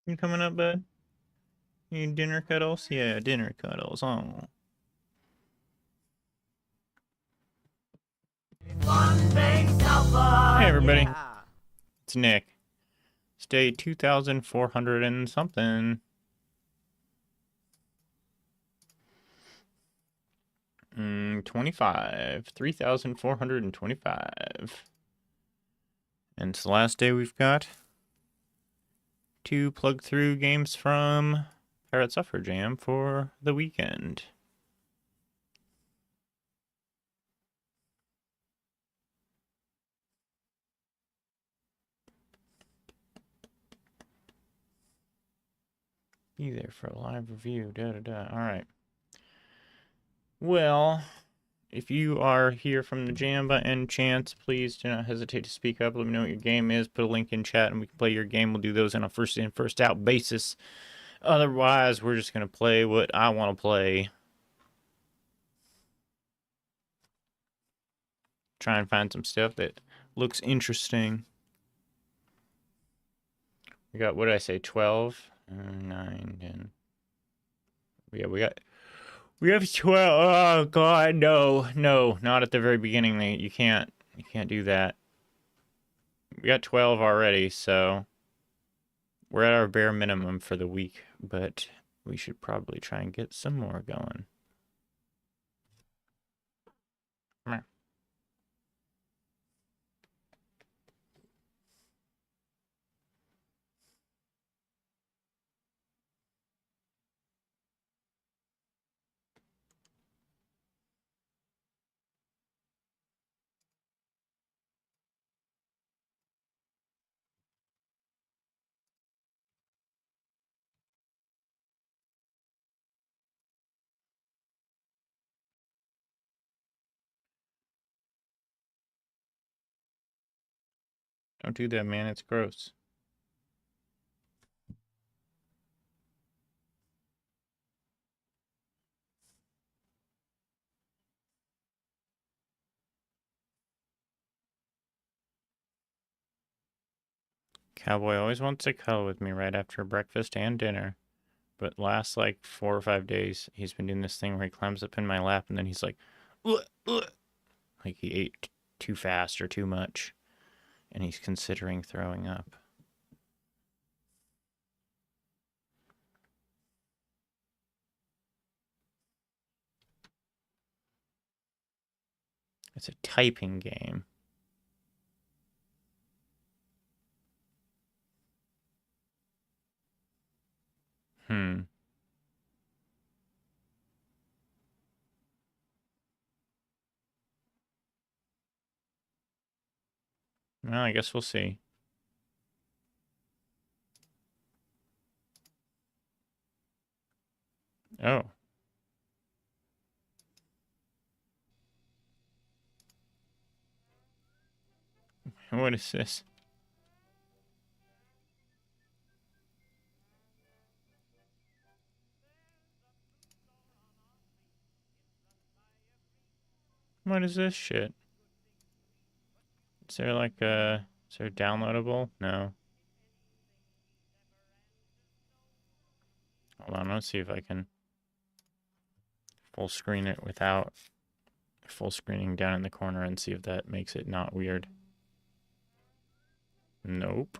You coming up, bud? You need dinner cuddles? Yeah, dinner cuddles. Oh. Hey, everybody. Yeah. It's Nick. It's day 2,400 and something. 25. 3,425. And it's the last day we've got to plug through games from Pirate Suffer Jam for the weekend. Be there for a live review. Alright. Well, if you are here from the Jam by any chance, please do not hesitate to speak up. Let me know what your game is. Put a link in chat and we can play your game. We'll do those on a first in, first out basis. Otherwise, we're just going to play what I want to play. Try and find some stuff that looks interesting. We got, what did I say, 12? 9, 10. Yeah, we have 12. Oh, God, no. No, not at the very beginning. You can't do that. We got 12 already, so we're at our bare minimum for the week, but we should probably try and get some more going. Don't do that, man. It's gross. Cowboy always wants to cuddle with me right after breakfast and dinner. But last like 4 or 5 days, he's been doing this thing where he climbs up in my lap and then he's like, ugh, ugh. Like he ate too fast or too much. And he's considering throwing up. It's a typing game. Well, I guess we'll see. Oh. What is this? What is this shit? Is there like a... Is there downloadable? No. Hold on, let's see if I can full screen it without full screening down in the corner and see if that makes it not weird. Nope.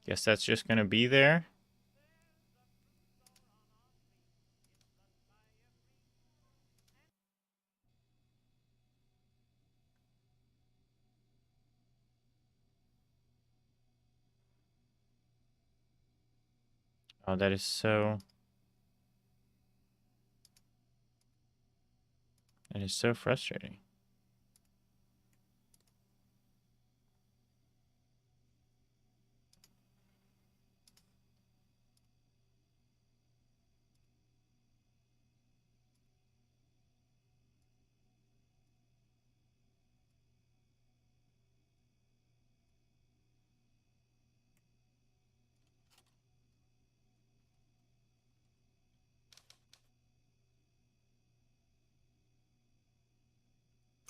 Guess that's just gonna be there. Oh, that is so... That is so frustrating.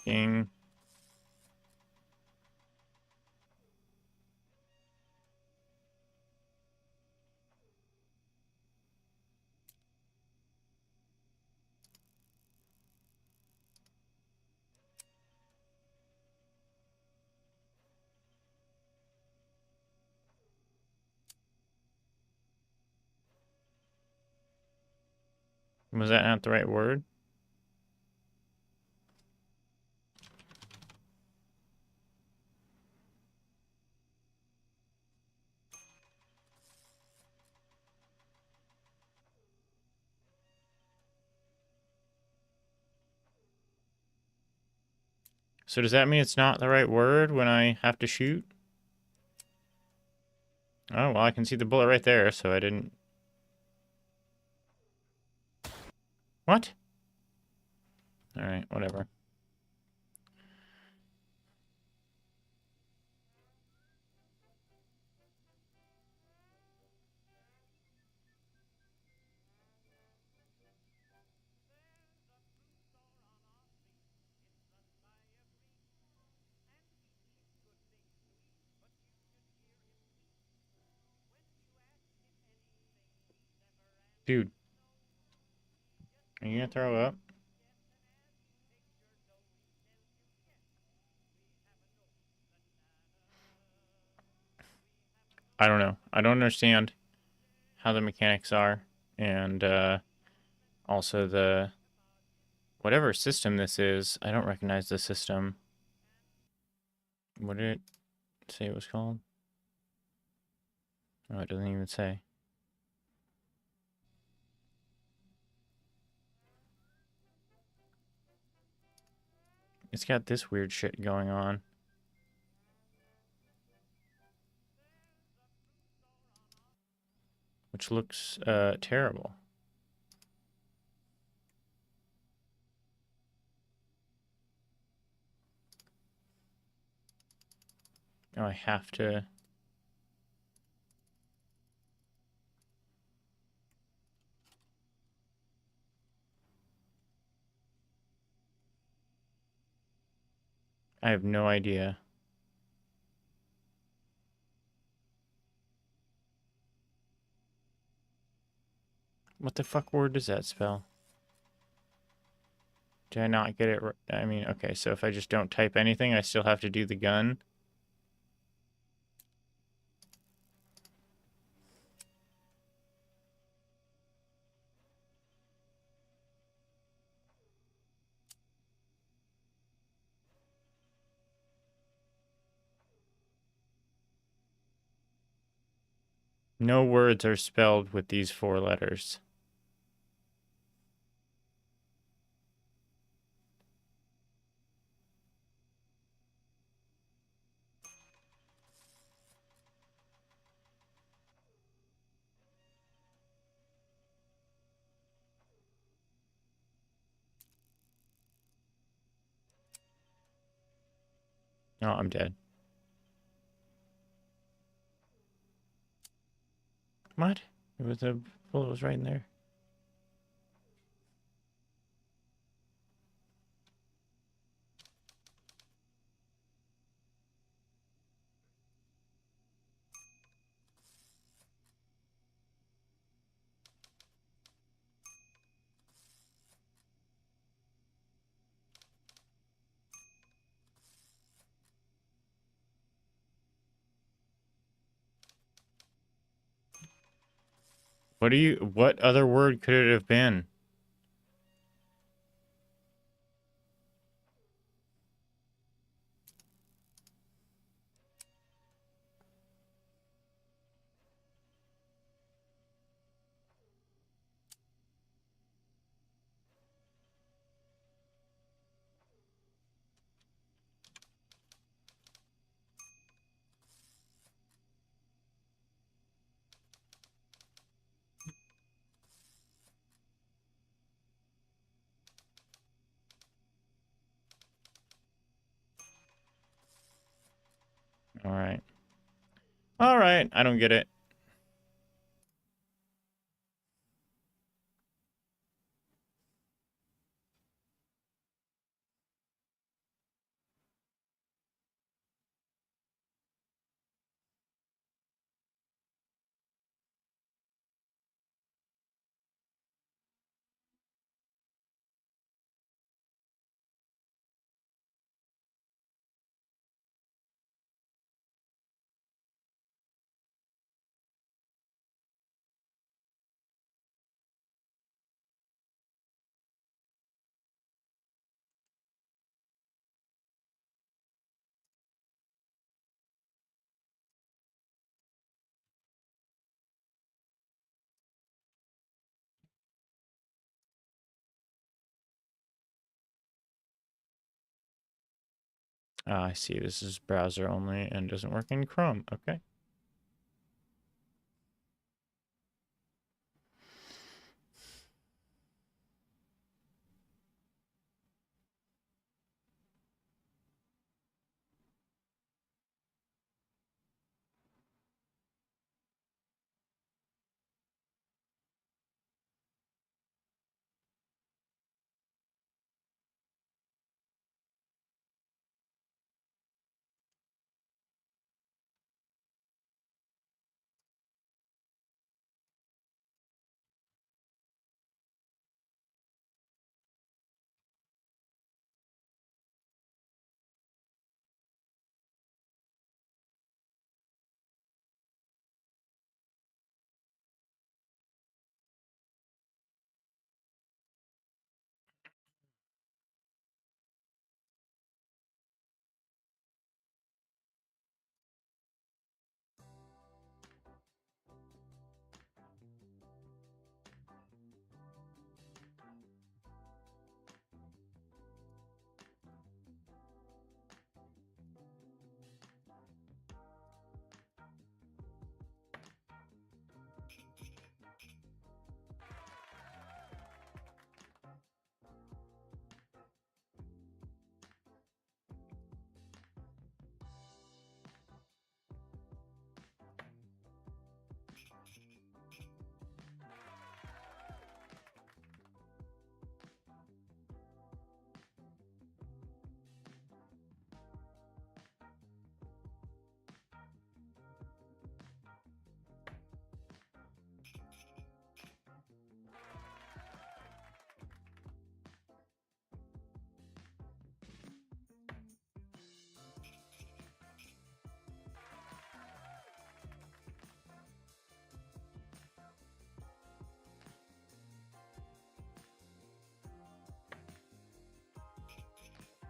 King. Was that not the right word? So does that mean it's not the right word when I have to shoot? Oh, well, I can see the bullet right there, so I didn't... What? Alright, whatever. Dude, are you gonna throw up? I don't know. I don't understand how the mechanics are, and also the whatever system this is. I don't recognize the system. What did it say it was called? Oh, it doesn't even say. It's got this weird shit going on, which looks terrible. Oh, I have to... I have no idea. What the fuck word does that spell? Did I not get it? I mean, okay, so if I just don't type anything, I still have to do the gun. No words are spelled with these 4 letters. Oh, I'm dead. What? It was a bullet was right in there. What other word could it have been? All right. All right, I don't get it. Ah, I see. This is browser only and doesn't work in Chrome. Okay.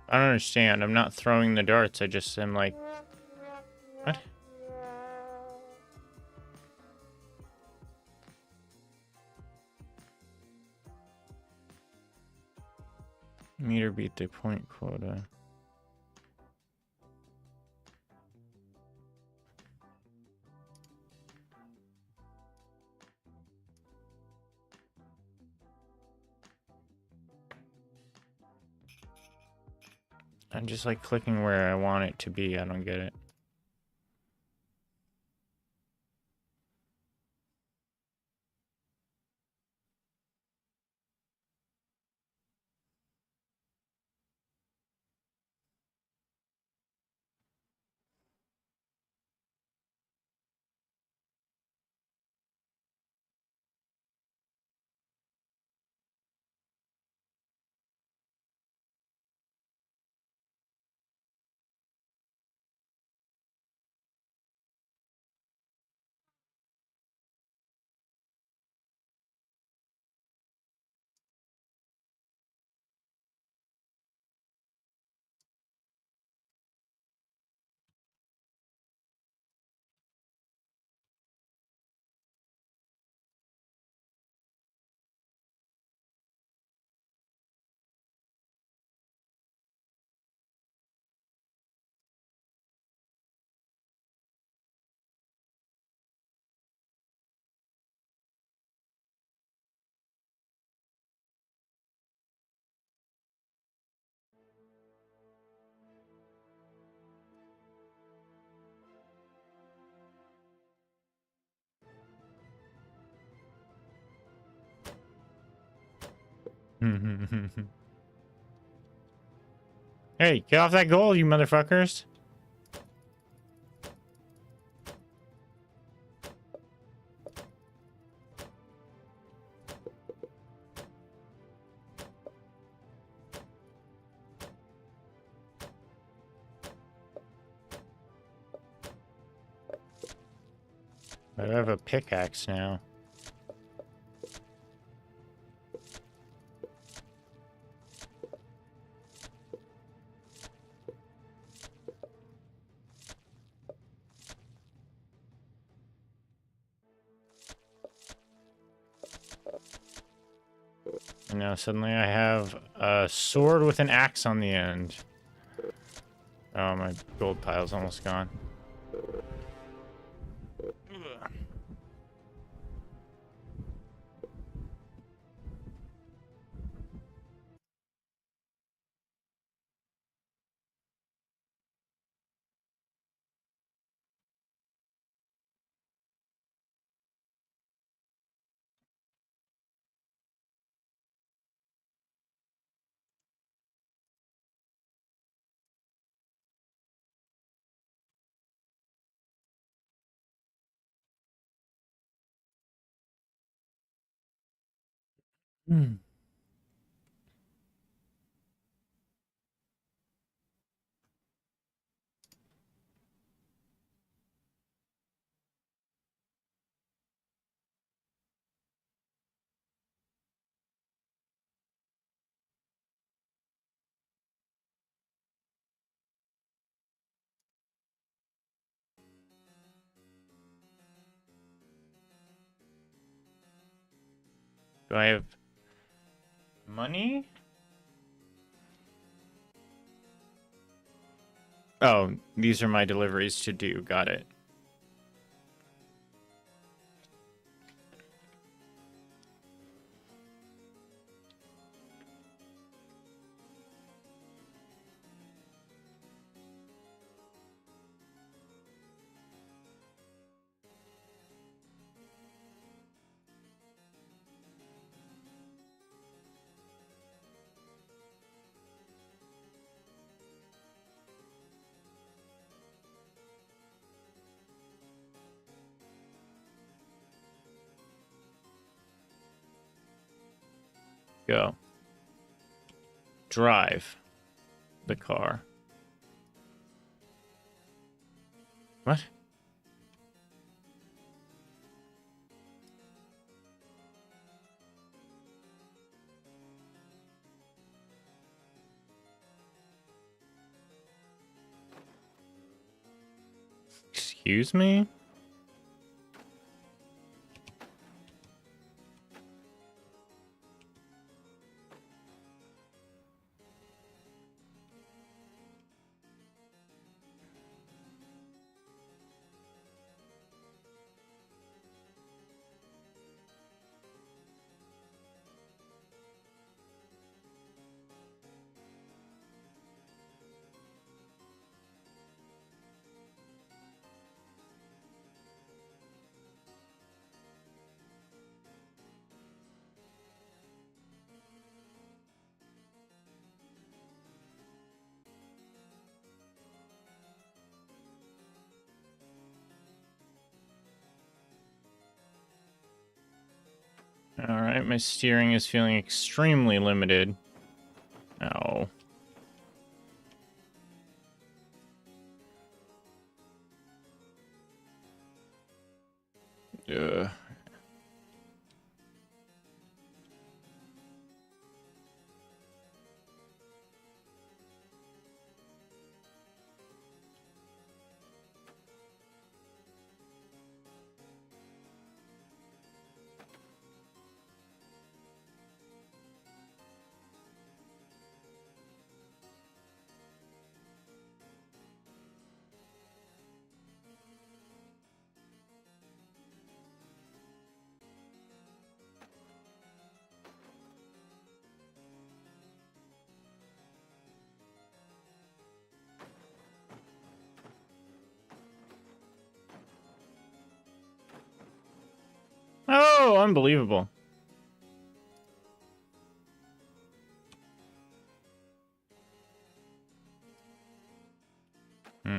I don't understand. I'm not throwing the darts. I just am like, what? Meter beat the point quota. I'm just like clicking where I want it to be. I don't get it. Hey, get off that goal, you motherfuckers. I have a pickaxe now. And now suddenly I have a sword with an axe on the end. Oh, my gold pile's almost gone. Hmm. Do I have money? Oh, these are my deliveries to do. Got it. Go. Drive the car. What? Excuse me? Alright, my steering is feeling extremely limited. Oh. Ugh. Oh, unbelievable. Hmm.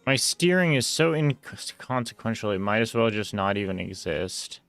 My steering is so inconsequential, it might as well just not even exist.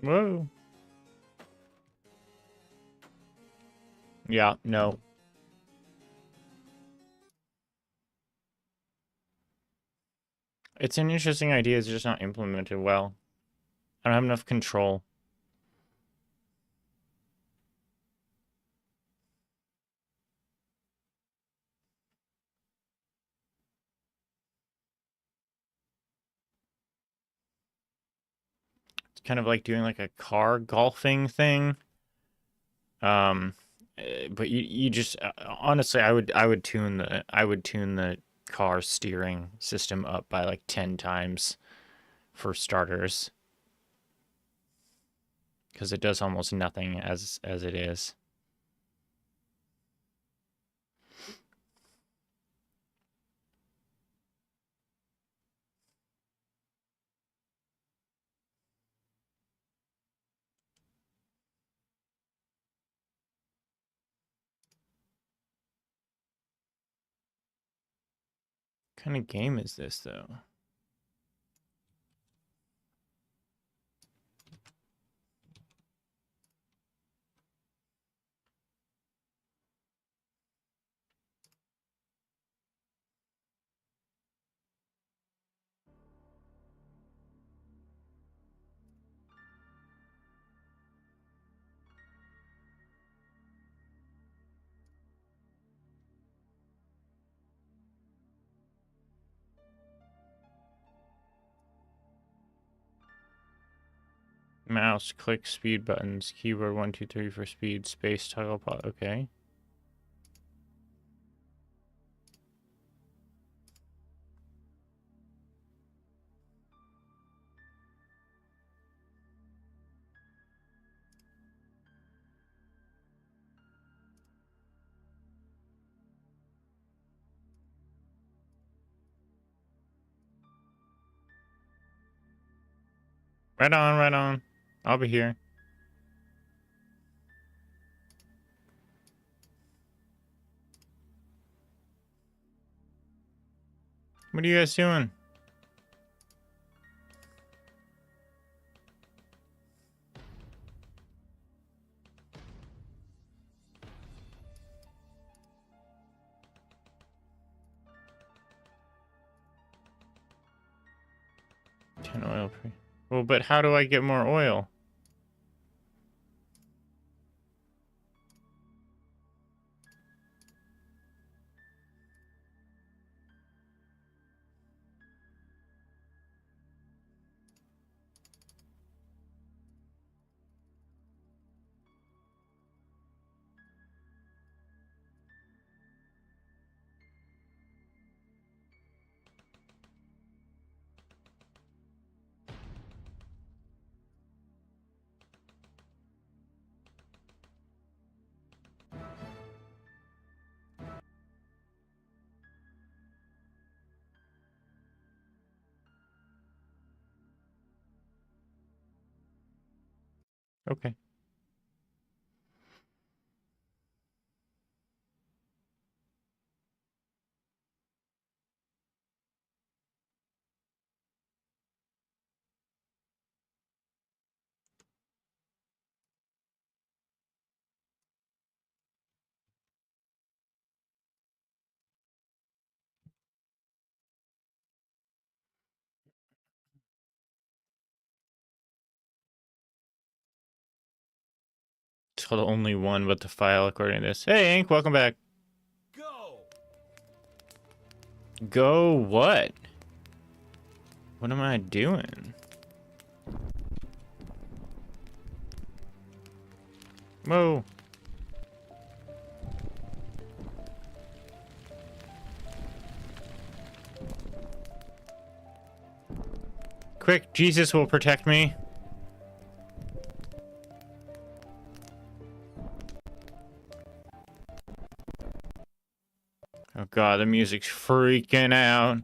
Whoa. Yeah, no. It's an interesting idea, it's just not implemented well. I don't have enough control. It's kind of like doing like a car golfing thing. But you just honestly, I would tune the car steering system up by like 10 times for starters, because it does almost nothing as it is. What kind of game is this though? Mouse, click speed buttons, keyboard 1, 2, 3 for speed, space toggle pot. Okay. Right on, right on. I'll be here. What are you guys doing? Oil free. Well, but how do I get more oil? Okay. Total only one with the file according to this. Hey, Ink, welcome back. Go. Go what? What am I doing? Whoa. Quick, Jesus will protect me. Oh god, the music's freaking out.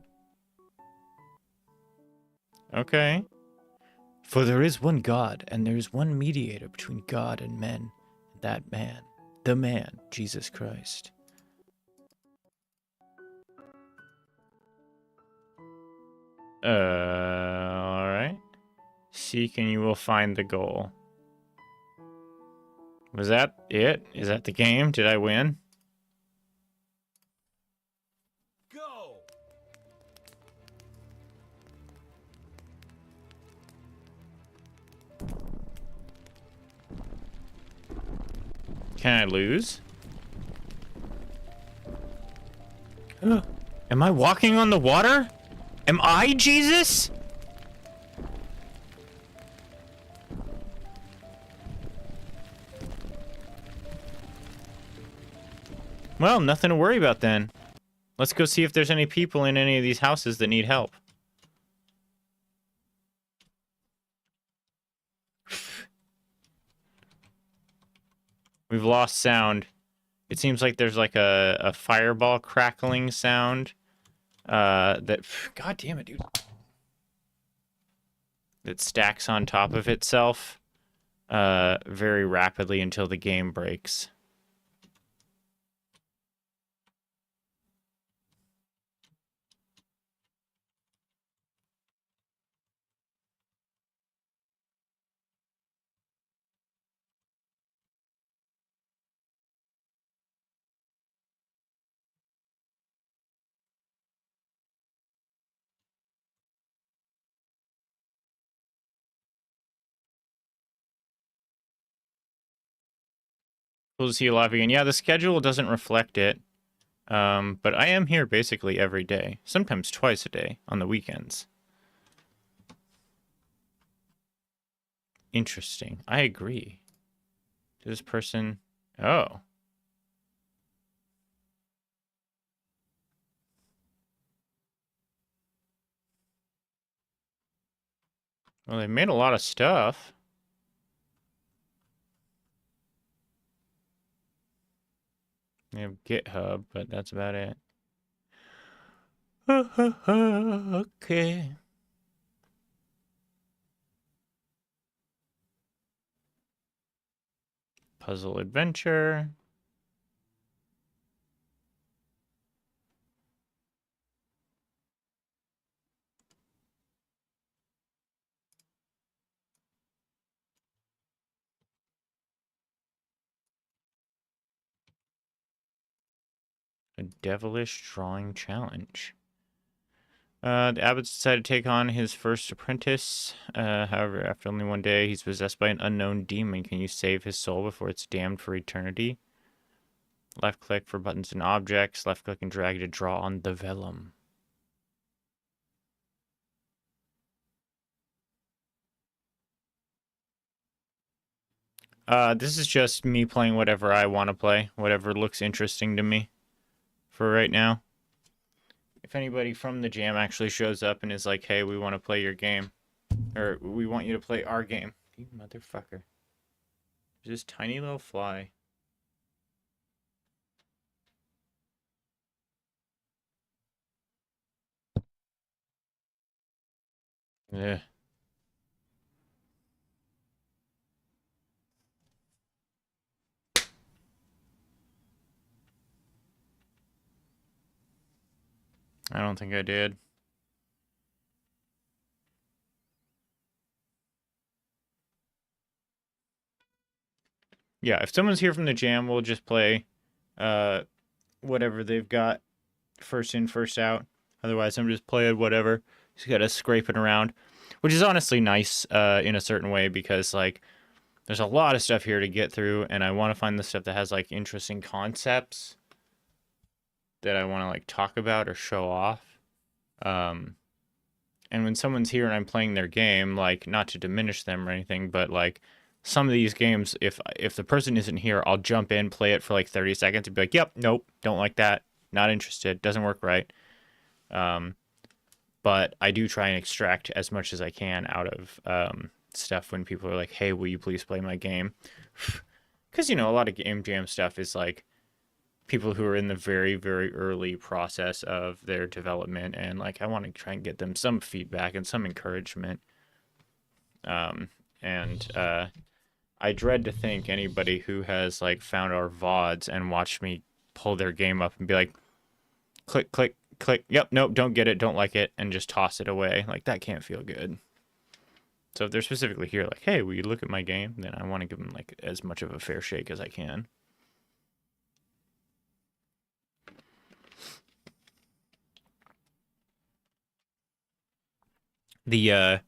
Okay. For there is one God, and there is one mediator between God and men, that man, the man, Jesus Christ. Alright. Seek and you will find the goal. Was that it? Is that the game? Did I win? Go! Can I lose? Am I walking on the water? Am I Jesus? Well, nothing to worry about then. Let's go see if there's any people in any of these houses that need help. We've lost sound. It seems like there's like a fireball crackling sound. That... God damn it, dude. That stacks on top of itself very rapidly until the game breaks. Cool to see you live again. Yeah, the schedule doesn't reflect it. But I am here basically every day. Sometimes twice a day on the weekends. Interesting. I agree. This person... Oh. Well, they made a lot of stuff. They have GitHub, but that's about it. Okay. Puzzle adventure. A devilish drawing challenge. The Abbott's decided to take on his first apprentice. However, after only one day, he's possessed by an unknown demon. Can you save his soul before it's damned for eternity? Left click for buttons and objects. Left click and drag to draw on the vellum. This is just me playing whatever I want to play. Whatever looks interesting to me for right now. If anybody from the jam actually shows up and is like, hey, we want to play your game. Or we want you to play our game. You motherfucker. There's this tiny little fly. Yeah. I don't think I did. Yeah, if someone's here from the jam, we'll just play whatever they've got. First in, first out. Otherwise, I'm just playing whatever. Just gotta scrape it around. Which is honestly nice in a certain way because, like, there's a lot of stuff here to get through, and I want to find the stuff that has, like, interesting concepts. that I want to like talk about or show off. Um, and when someone's here and I'm playing their game, like not to diminish them or anything, but like some of these games, if the person isn't here, I'll jump in, play it for like 30 seconds, and be like, "Yep, nope, don't like that, not interested, doesn't work right." Um, but I do try and extract as much as I can out of stuff when people are like, "Hey, will you please play my game?" Because a lot of game jam stuff is like people who are in the very, very early process of their development, and like I want to try and get them some feedback and some encouragement. And I dread to think anybody who has like found our VODs and watched me pull their game up and be like, click, click, click, yep, nope, don't get it, don't like it, and just toss it away. Like that can't feel good. So if they're specifically here, like, hey, will you look at my game? Then I want to give them like as much of a fair shake as I can. The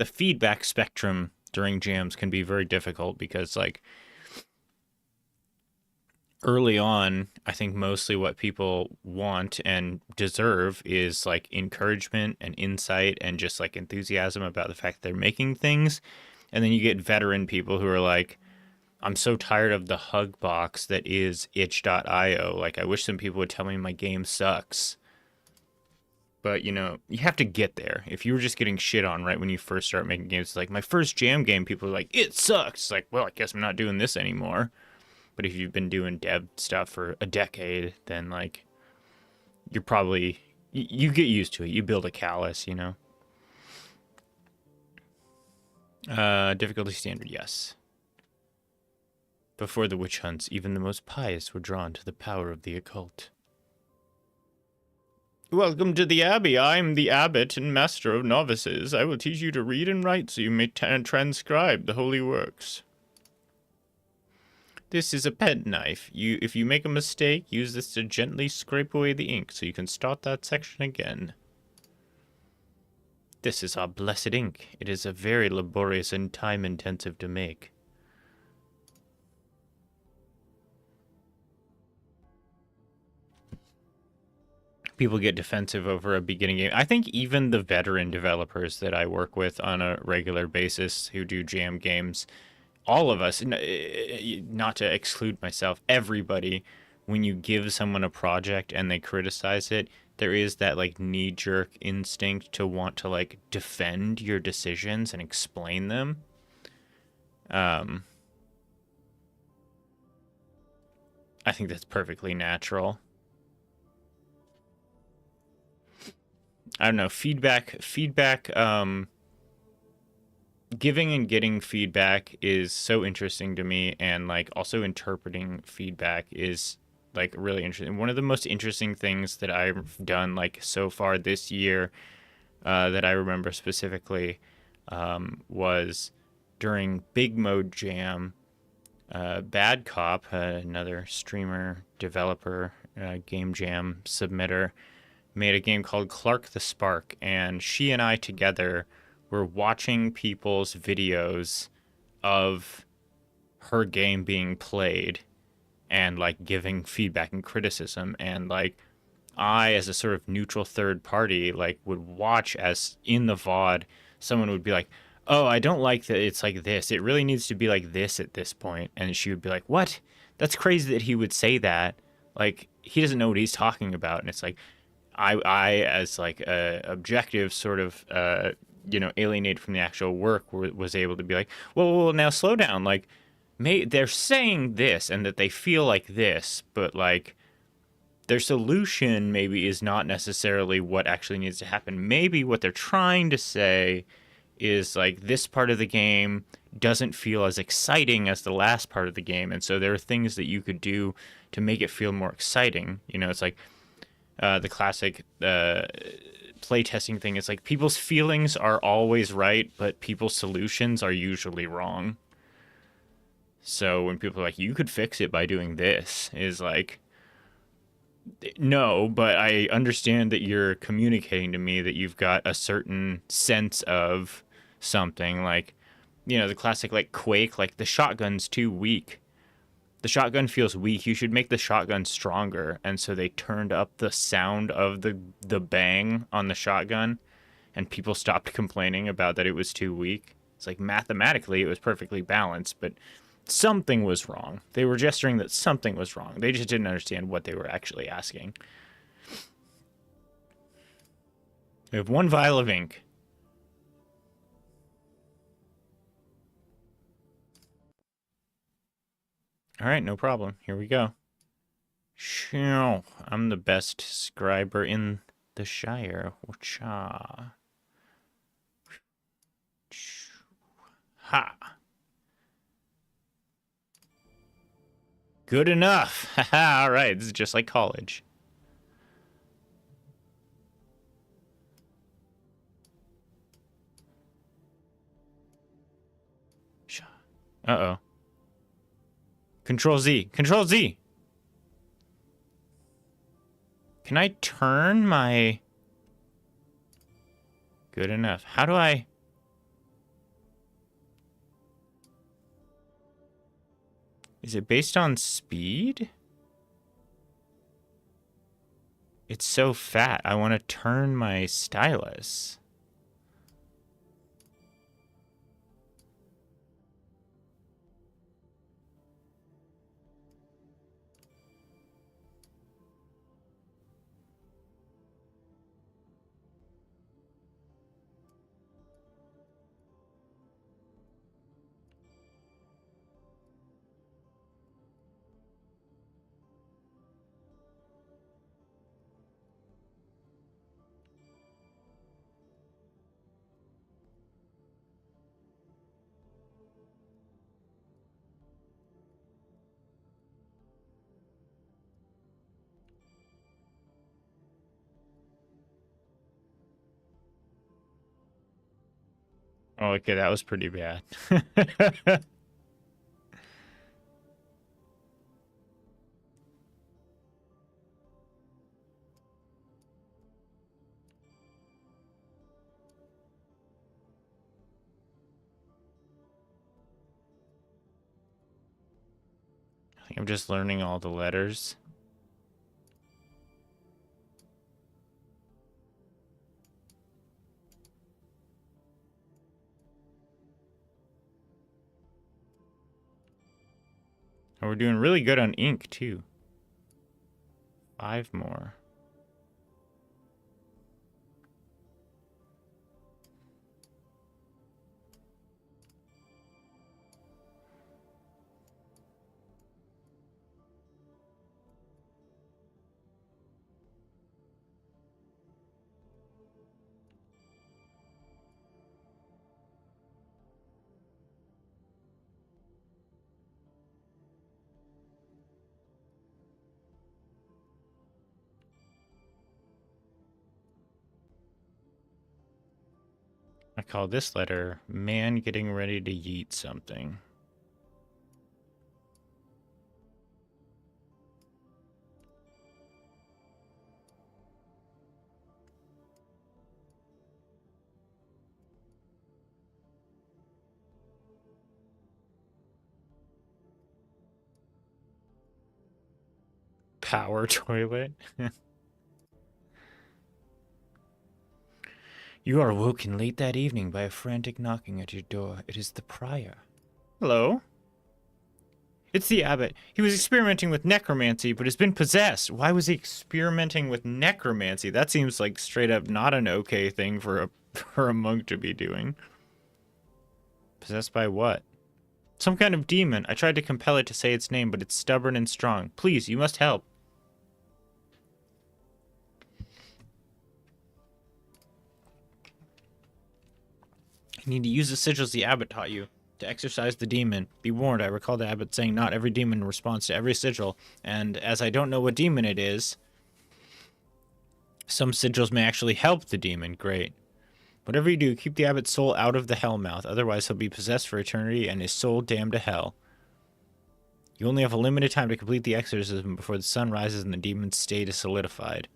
feedback spectrum during jams can be very difficult because like early on, I think mostly what people want and deserve is like encouragement and insight and just like enthusiasm about the fact that they're making things. And then you get veteran people who are like, I'm so tired of the hug box that is itch.io. Like, I wish some people would tell me my game sucks. But, you have to get there. If you were just getting shit on right when you first start making games, it's like, my first jam game, people are like, it sucks. It's like, well, I guess I'm not doing this anymore. But if you've been doing dev stuff for a decade, then, like, you're probably, you get used to it. You build a callus, Difficulty standard, yes. Before the witch hunts, even the most pious were drawn to the power of the occult. Welcome to the Abbey. I'm the abbot and master of novices. I will teach you to read and write so you may transcribe the holy works. This is a penknife. If you make a mistake, use this to gently scrape away the ink so you can start that section again. This is our blessed ink. It is a very laborious and time-intensive to make. People get defensive over a beginning game. I think even the veteran developers that I work with on a regular basis who do jam games, all of us, not to exclude myself, everybody, when you give someone a project and they criticize it, there is that like knee-jerk instinct to want to like defend your decisions and explain them. I think that's perfectly natural. I don't know, feedback, giving and getting feedback is so interesting to me, and like also interpreting feedback is like really interesting. One of the most interesting things that I've done like so far this year, that I remember specifically, was during Big Mode Jam. Bad Cop, another streamer, developer, game jam submitter, made a game called Clark the Spark, and she and I together were watching people's videos of her game being played and like giving feedback and criticism, and like I, as a sort of neutral third party, like would watch as in the VOD someone would be like, oh, I don't like that it's like this, it really needs to be like this at this point, and she would be like, what, that's crazy that he would say that, like he doesn't know what he's talking about. And it's like I as like a objective sort of alienated from the actual work was able to be like, well, now slow down, like they're saying this and that they feel like this, but like their solution maybe is not necessarily what actually needs to happen. Maybe what they're trying to say is like this part of the game doesn't feel as exciting as the last part of the game, and so there are things that you could do to make it feel more exciting. It's like the classic playtesting thing is like people's feelings are always right, but people's solutions are usually wrong. So when people are like, you could fix it by doing this, is like, no, but I understand that you're communicating to me that you've got a certain sense of something. Like, the classic like Quake, like the shotgun's too weak. The shotgun feels weak. You should make the shotgun stronger. And so they turned up the sound of the bang on the shotgun, and people stopped complaining about that it was too weak. It's like mathematically it was perfectly balanced, but something was wrong. They were gesturing that something was wrong. They just didn't understand what they were actually asking. We have 1 vial of ink. All right, no problem. Here we go. Shoo. I'm the best scriber in the Shire. Cha. Ha. Good enough. Haha, all right. This is just like college. Uh-oh. Control Z. Control Z. Can I turn my... Good enough. How do I... Is it based on speed? It's so fat. I want to turn my stylus. Oh, okay, that was pretty bad. I think I'm just learning all the letters. And we're doing really good on ink, too. 5 more. I call this letter man getting ready to yeet something. Power toilet. You are awoken late that evening by a frantic knocking at your door. It is the prior. Hello? It's the abbot. He was experimenting with necromancy, but has been possessed. Why was he experimenting with necromancy? That seems like straight up not an okay thing for a monk to be doing. Possessed by what? Some kind of demon. I tried to compel it to say its name, but it's stubborn and strong. Please, you must help. You need to use the sigils the abbot taught you to exorcise the demon. Be warned, I recall the abbot saying not every demon responds to every sigil, and as I don't know what demon it is, some sigils may actually help the demon. Great. Whatever you do, keep the abbot's soul out of the hellmouth, otherwise he'll be possessed for eternity and his soul damned to hell. You only have a limited time to complete the exorcism before the sun rises and the demon's state is solidified.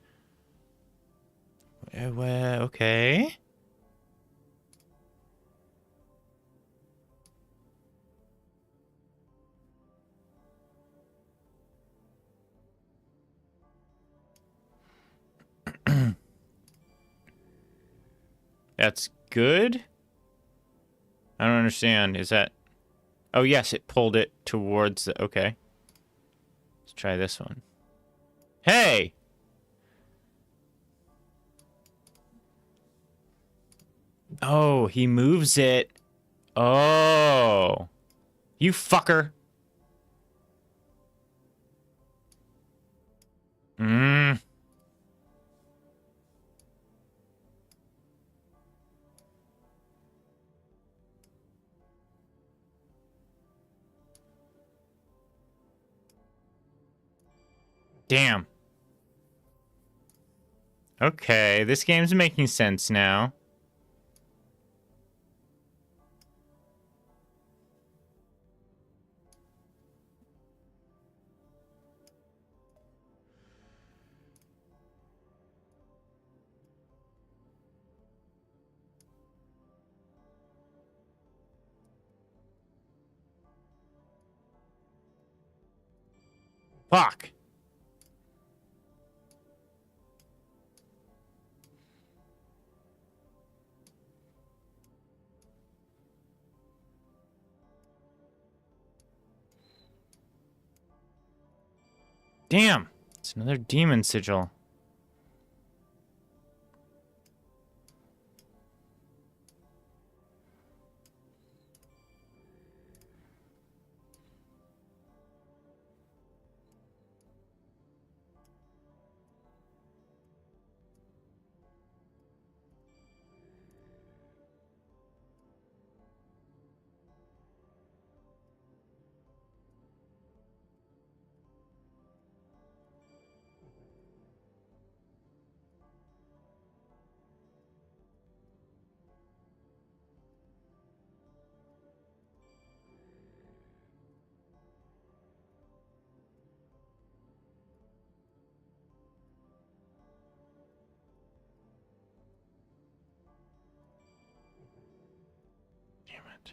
Well, okay. That's good? I don't understand. Is that... Oh, yes, it pulled it towards the... Okay. Let's try this one. Hey! Oh, he moves it. Oh. You fucker. Mmm. Damn. Okay, this game's making sense now. Fuck. Damn. It's another demon sigil. Damn it.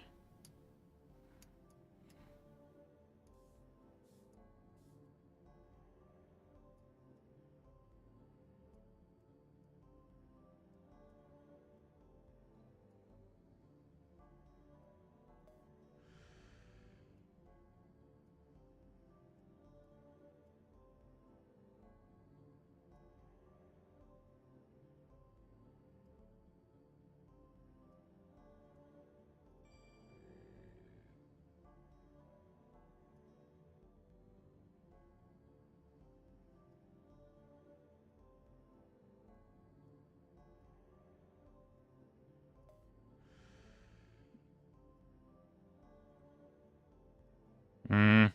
Mm.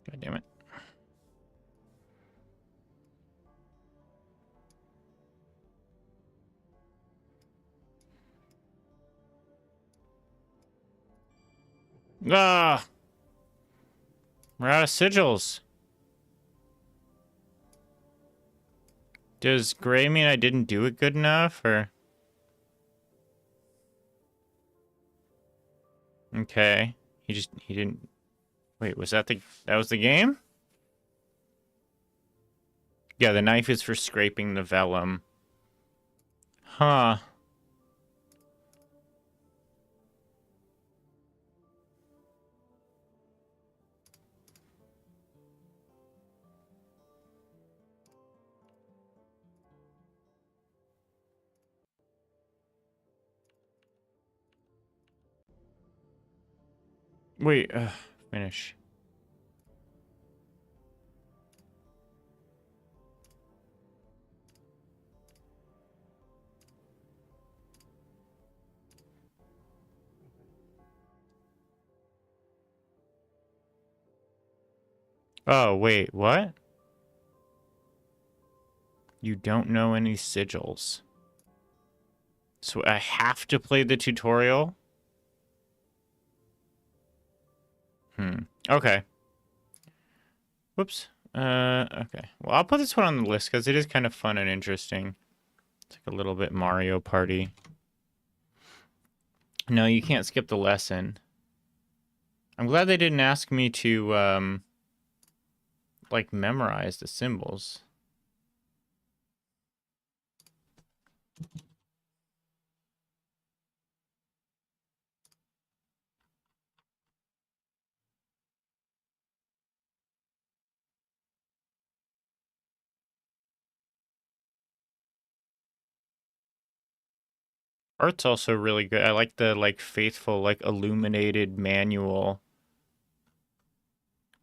God damn it. Ah! We're out of sigils. Does gray mean I didn't do it good enough, or... Okay. He didn't... Wait, was that that was the game? Yeah, the knife is for scraping the vellum. Huh. Wait, finish. Oh, wait, what? You don't know any sigils. So I have to play the tutorial? Okay. Whoops. Okay. Well, I'll put this one on the list because it is kind of fun and interesting. It's like a little bit Mario Party. No, you can't skip the lesson. I'm glad they didn't ask me to, like, memorize the symbols. Art's also really good. I like the, like, faithful, like, illuminated manual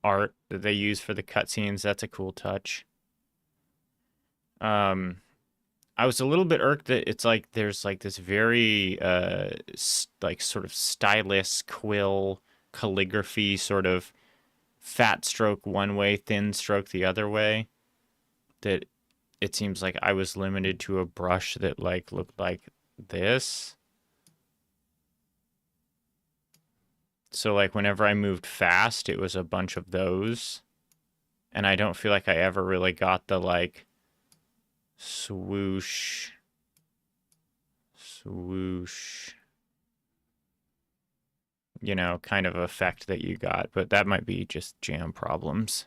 art that they use for the cutscenes. That's a cool touch. Um, I was a little bit irked that it's like there's like this very like sort of stylus quill calligraphy sort of fat stroke one way, thin stroke the other way. That it seems like I was limited to a brush that like looked like this. So like whenever I moved fast, it was a bunch of those. And I don't feel like I ever really got the like swoosh, swoosh, you know, kind of effect that you got, but that might be just jam problems.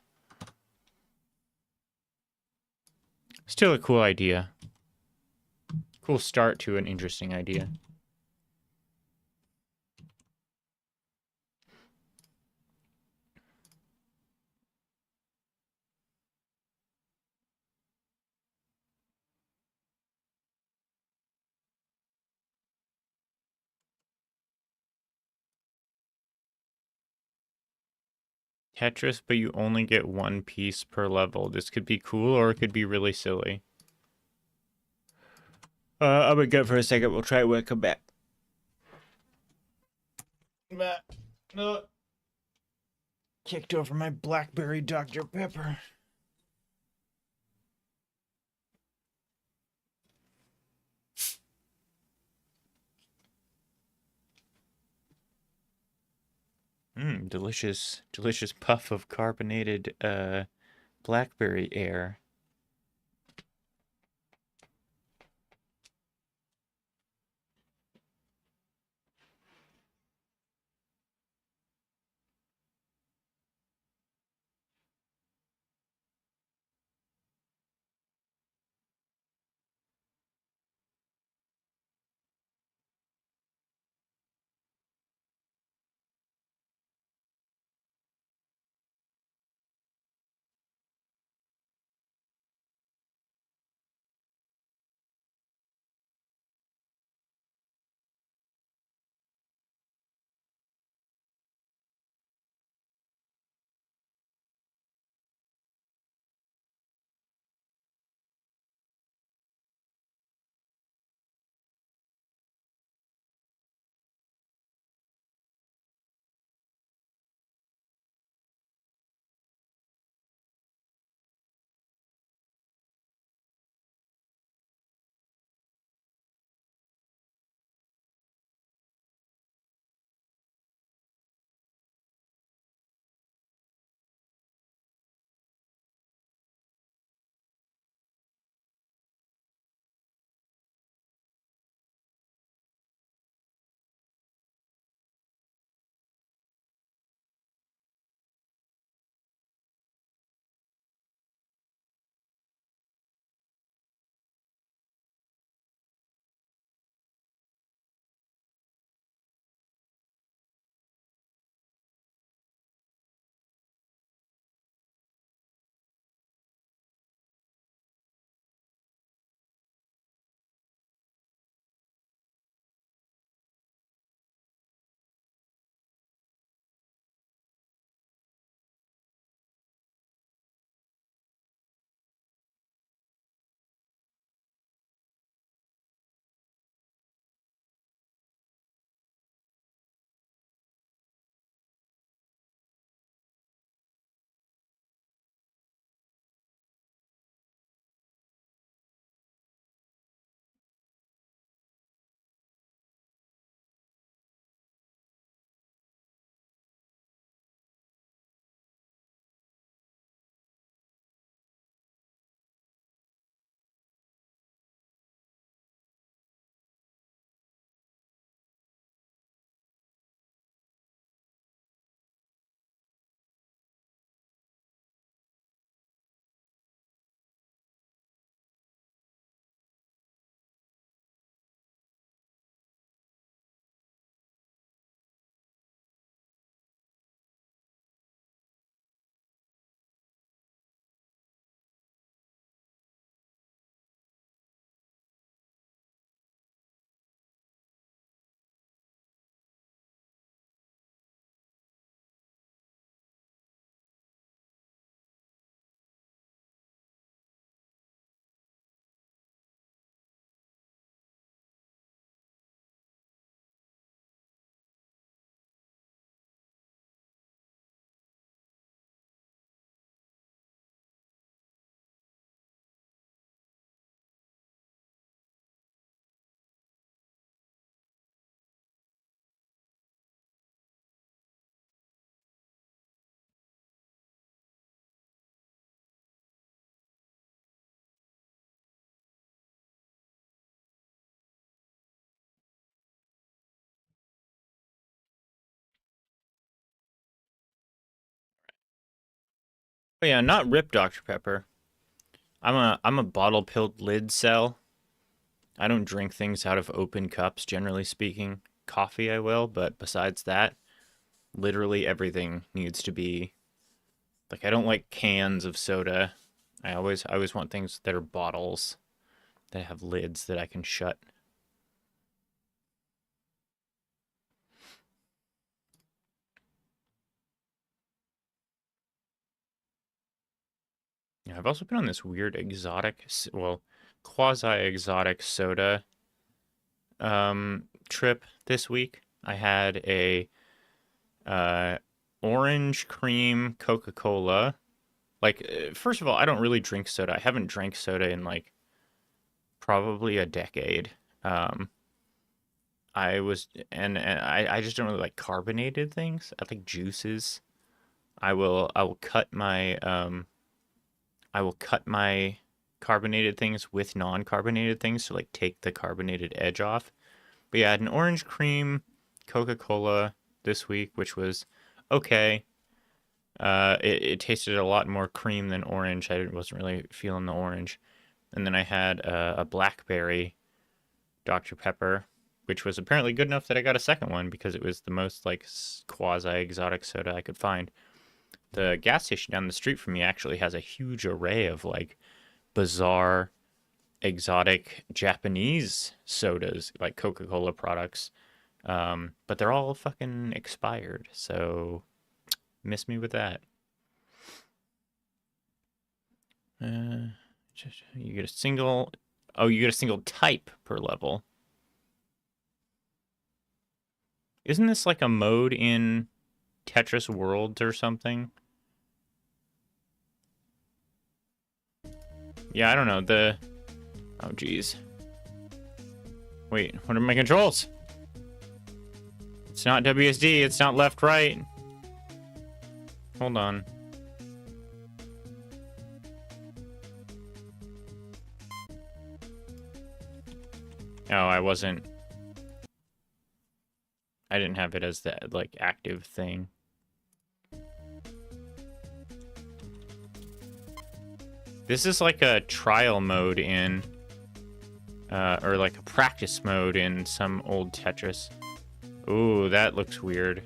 Still a cool idea. Cool start to an interesting idea. Tetris, but you only get one piece per level. This could be cool or it could be really silly. I'm gonna go for a second. We'll try it when I come back. Kicked over my blackberry Dr. Pepper. Delicious, delicious puff of carbonated blackberry air. Oh yeah, not Rip Dr. Pepper. I'm a bottle-pilled lid cell. I don't drink things out of open cups, generally speaking. Coffee I will, but besides that, literally everything needs to be like I don't like cans of soda. I always want things that are bottles that have lids that I can shut. Yeah, I've also been on this weird exotic, well, quasi-exotic soda trip this week. I had a uh, orange cream Coca-Cola. Like, first of all, I don't really drink soda. I haven't drank soda in like probably a decade. Um, I was, and I just don't really like carbonated things. I like juices. I will cut my I will cut my carbonated things with non-carbonated things to like take the carbonated edge off. But yeah, I had an orange cream Coca-Cola this week, which was okay. It tasted a lot more cream than orange. I wasn't really feeling the orange. And then I had a blackberry Dr. Pepper, which was apparently good enough that I got a second one because it was the most like quasi-exotic soda I could find. The gas station down the street from me actually has a huge array of like bizarre, exotic Japanese sodas, like Coca-Cola products. But they're all fucking expired, so miss me with that. Uh, you get a single. Oh, you get a single type per level. Isn't this like a mode in Tetris Worlds or something? Yeah, I don't know. Oh, geez. Wait, what are my controls? It's not WSD, it's not left, right. Hold on. Oh, I didn't have it as that, like, active thing. This is like a trial mode in, or like a practice mode in some old Tetris. Ooh, that looks weird.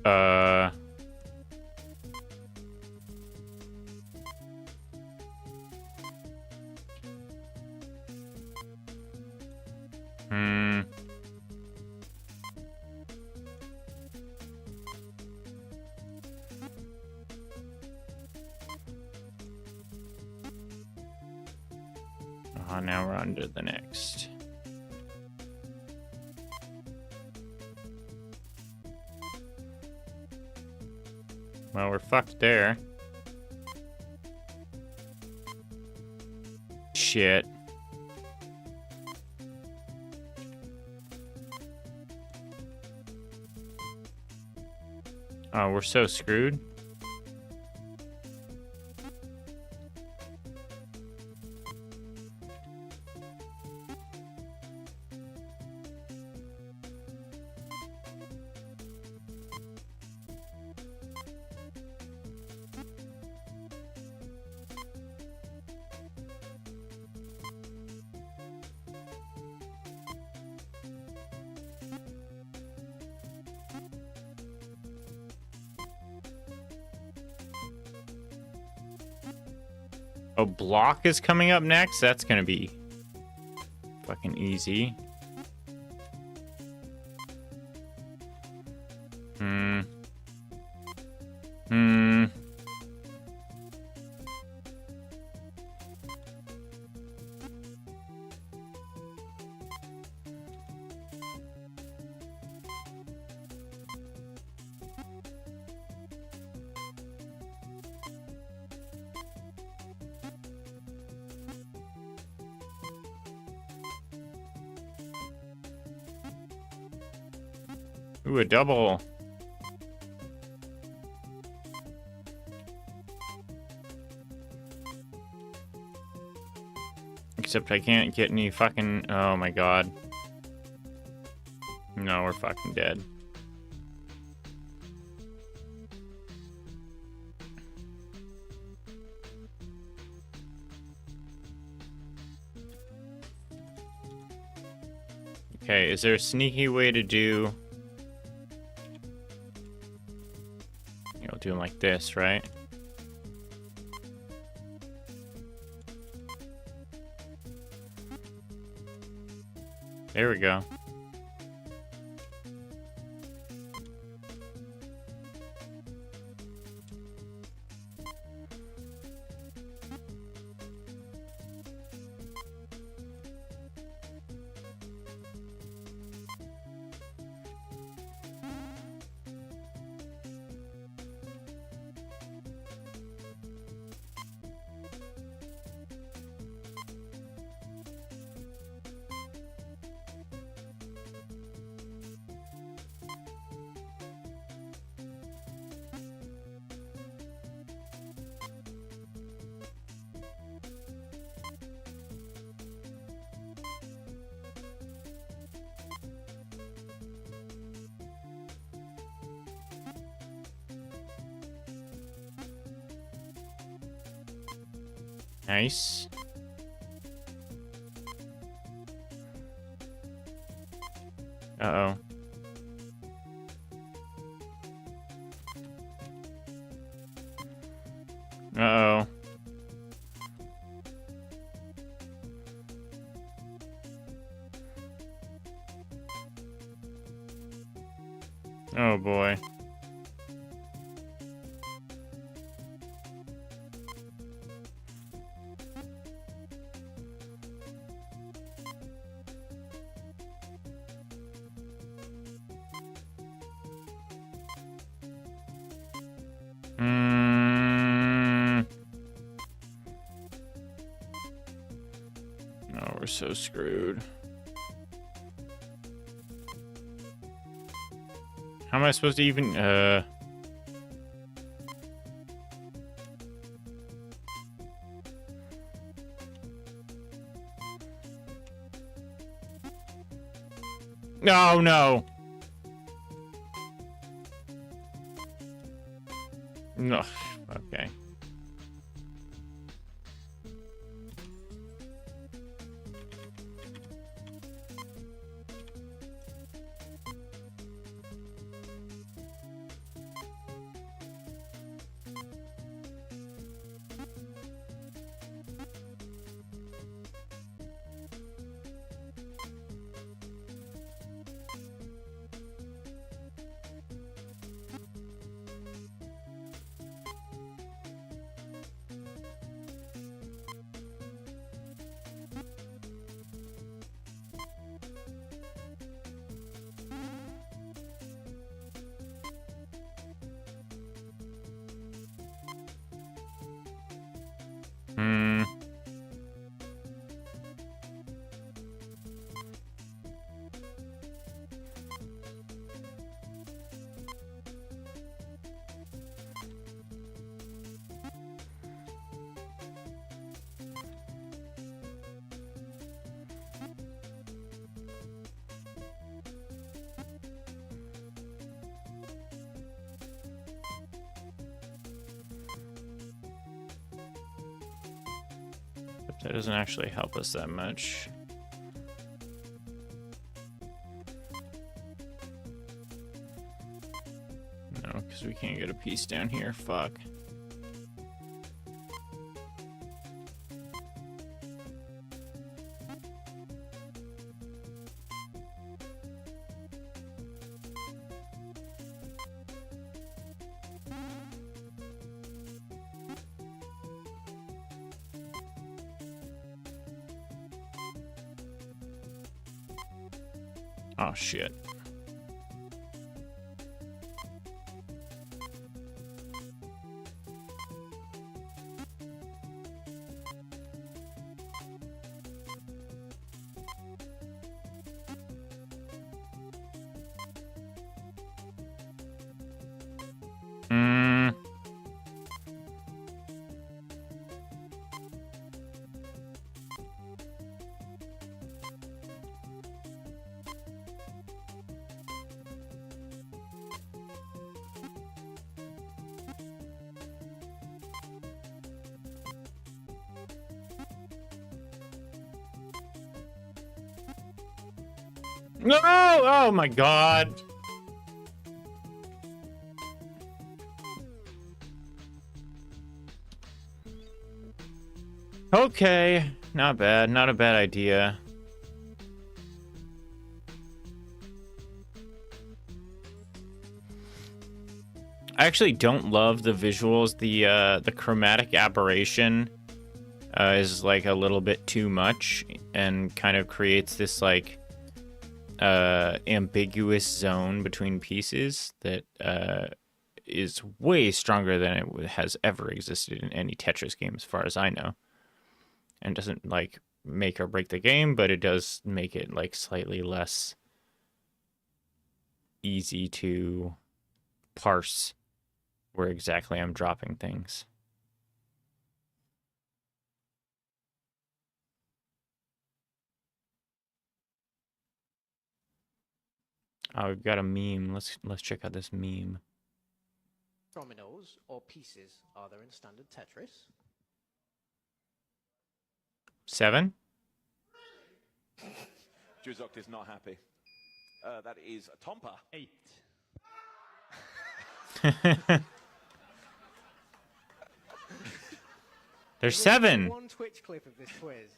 Uh... Hmm... Now we're on to the next. Well, we're fucked there. Shit. Oh, we're so screwed. Oh, block is coming up next? That's gonna be fucking easy. Hmm. Hmm. Ooh, a double. Except I can't get any fucking... Oh my god. No, we're fucking dead. Okay, is there a sneaky way to do... You know, do them like this, right? There we go. Nice. Uh-oh. Uh-oh. Oh boy. Oh, we're so screwed. How am I supposed to even, No, no. No. Okay. Hmm. But that doesn't actually help us that much. No, because we can't get a piece down here. Fuck. Oh, shit. No! Oh my god. Okay, not bad. Not a bad idea. I actually don't love the visuals. The chromatic aberration is like a little bit too much and kind of creates this like ambiguous zone between pieces that is way stronger than it has ever existed in any Tetris game, as far as I know. And doesn't like make or break the game, but it does make it like slightly less easy to parse where exactly I'm dropping things. Oh, we've got a meme. Let's check out this meme. Dominoes or pieces are there in standard Tetris? 7? Juzok is not happy. That is Tompa. 8. There's 7. One Twitch clip of this quiz.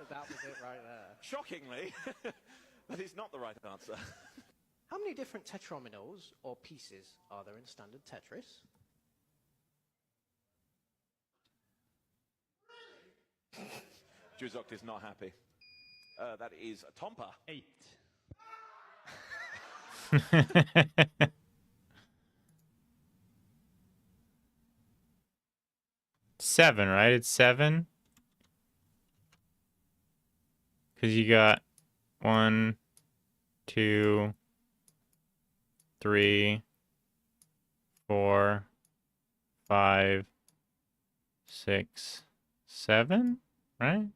That was it right there. Shockingly, that is not the right answer. How many different tetrominos or pieces are there in standard Tetris? Juzok is not happy. That is Tompa. 8. Seven, right? It's 7. Because you got 1, 2, 3, 4, 5, 6, 7, right?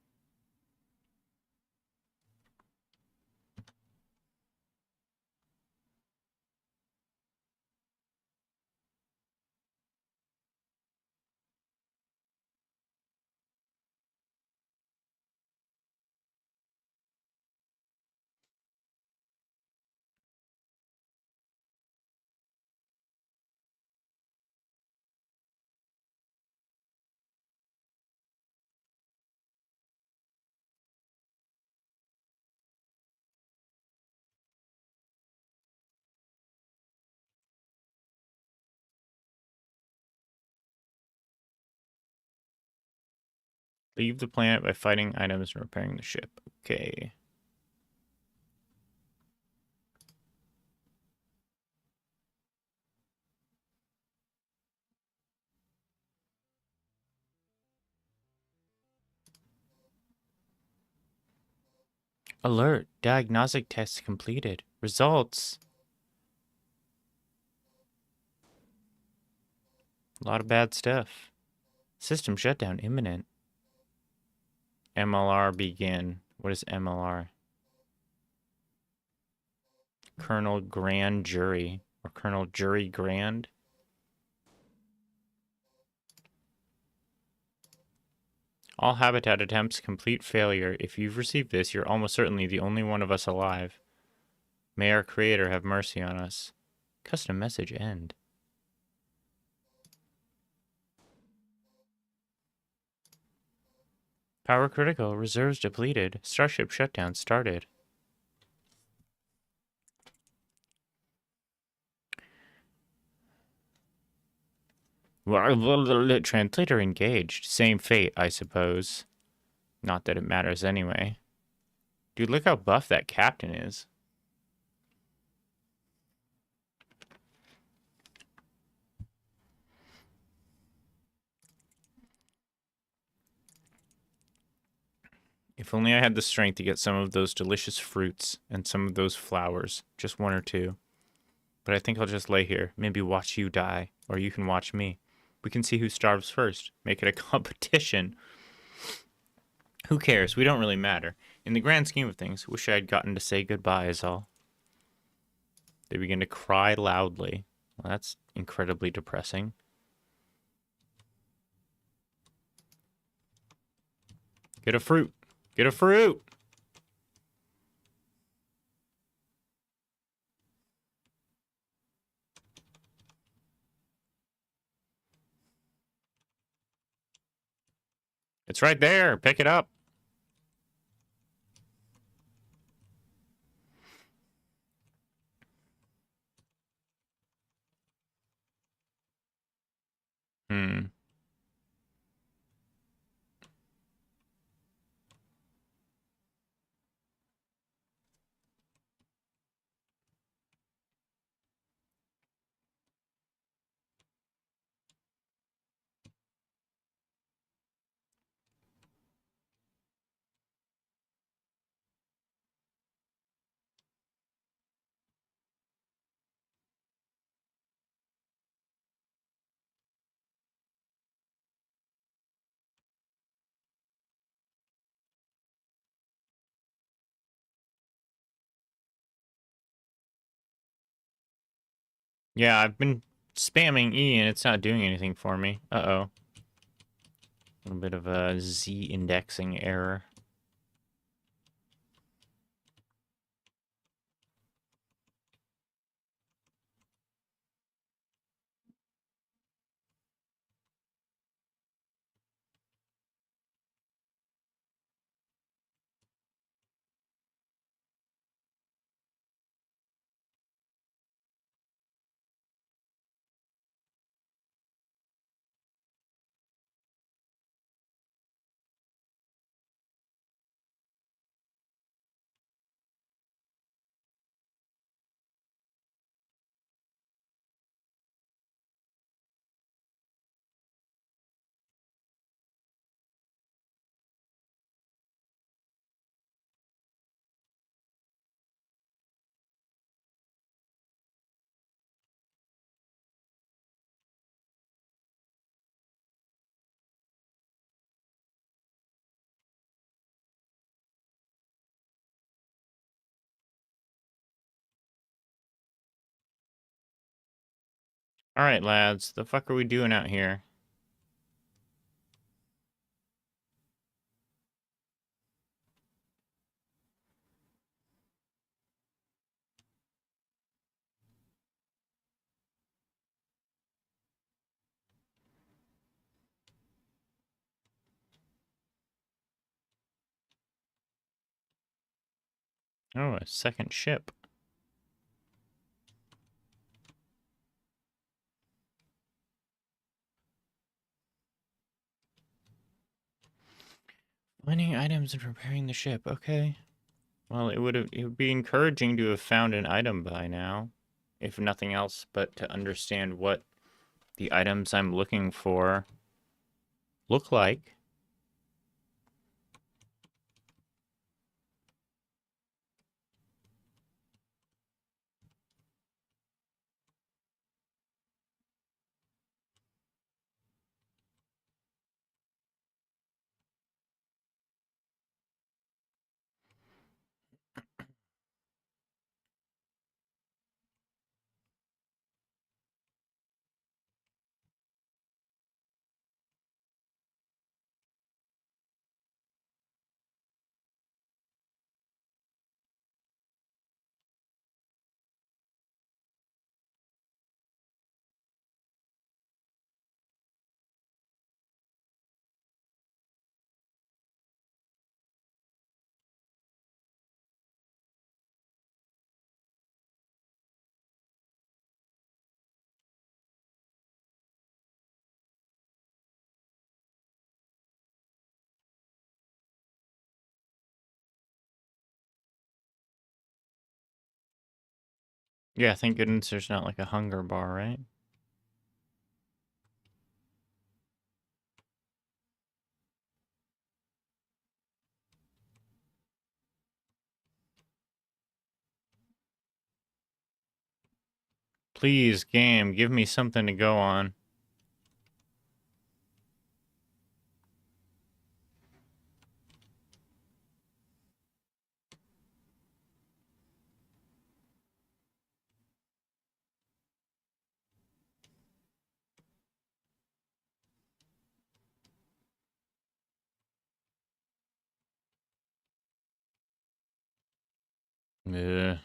Leave the planet by fighting items and repairing the ship. Okay. Alert. Diagnostic test completed. Results. A lot of bad stuff. System shutdown imminent. MLR begin. What is MLR? Colonel Grand Jury. Or Colonel Jury Grand. All habitat attempts complete failure. If you've received this, you're almost certainly the only one of us alive. May our Creator have mercy on us. Custom message end. Power critical. Reserves depleted. Starship shutdown started. Translator engaged. Same fate, I suppose. Not that it matters anyway. Dude, look how buff that captain is. If only I had the strength to get some of those delicious fruits and some of those flowers. Just 1 or 2. But I think I'll just lay here. Maybe watch you die. Or you can watch me. We can see who starves first. Make it a competition. Who cares? We don't really matter. In the grand scheme of things, wish I had gotten to say goodbye is all. They begin to cry loudly. Well, that's incredibly depressing. Get a fruit. Get a fruit! It's right there. Pick it up. Hmm. Yeah, I've been spamming E and it's not doing anything for me. Uh-oh. A little bit of a Z indexing error. All right, lads. The fuck are we doing out here? Oh, a second ship. Finding items and preparing the ship. Okay. Well, it would be encouraging to have found an item by now, if nothing else, but to understand what the items I'm looking for look like. Yeah, thank goodness there's not like a hunger bar, right? Please, game, give me something to go on. Ugh.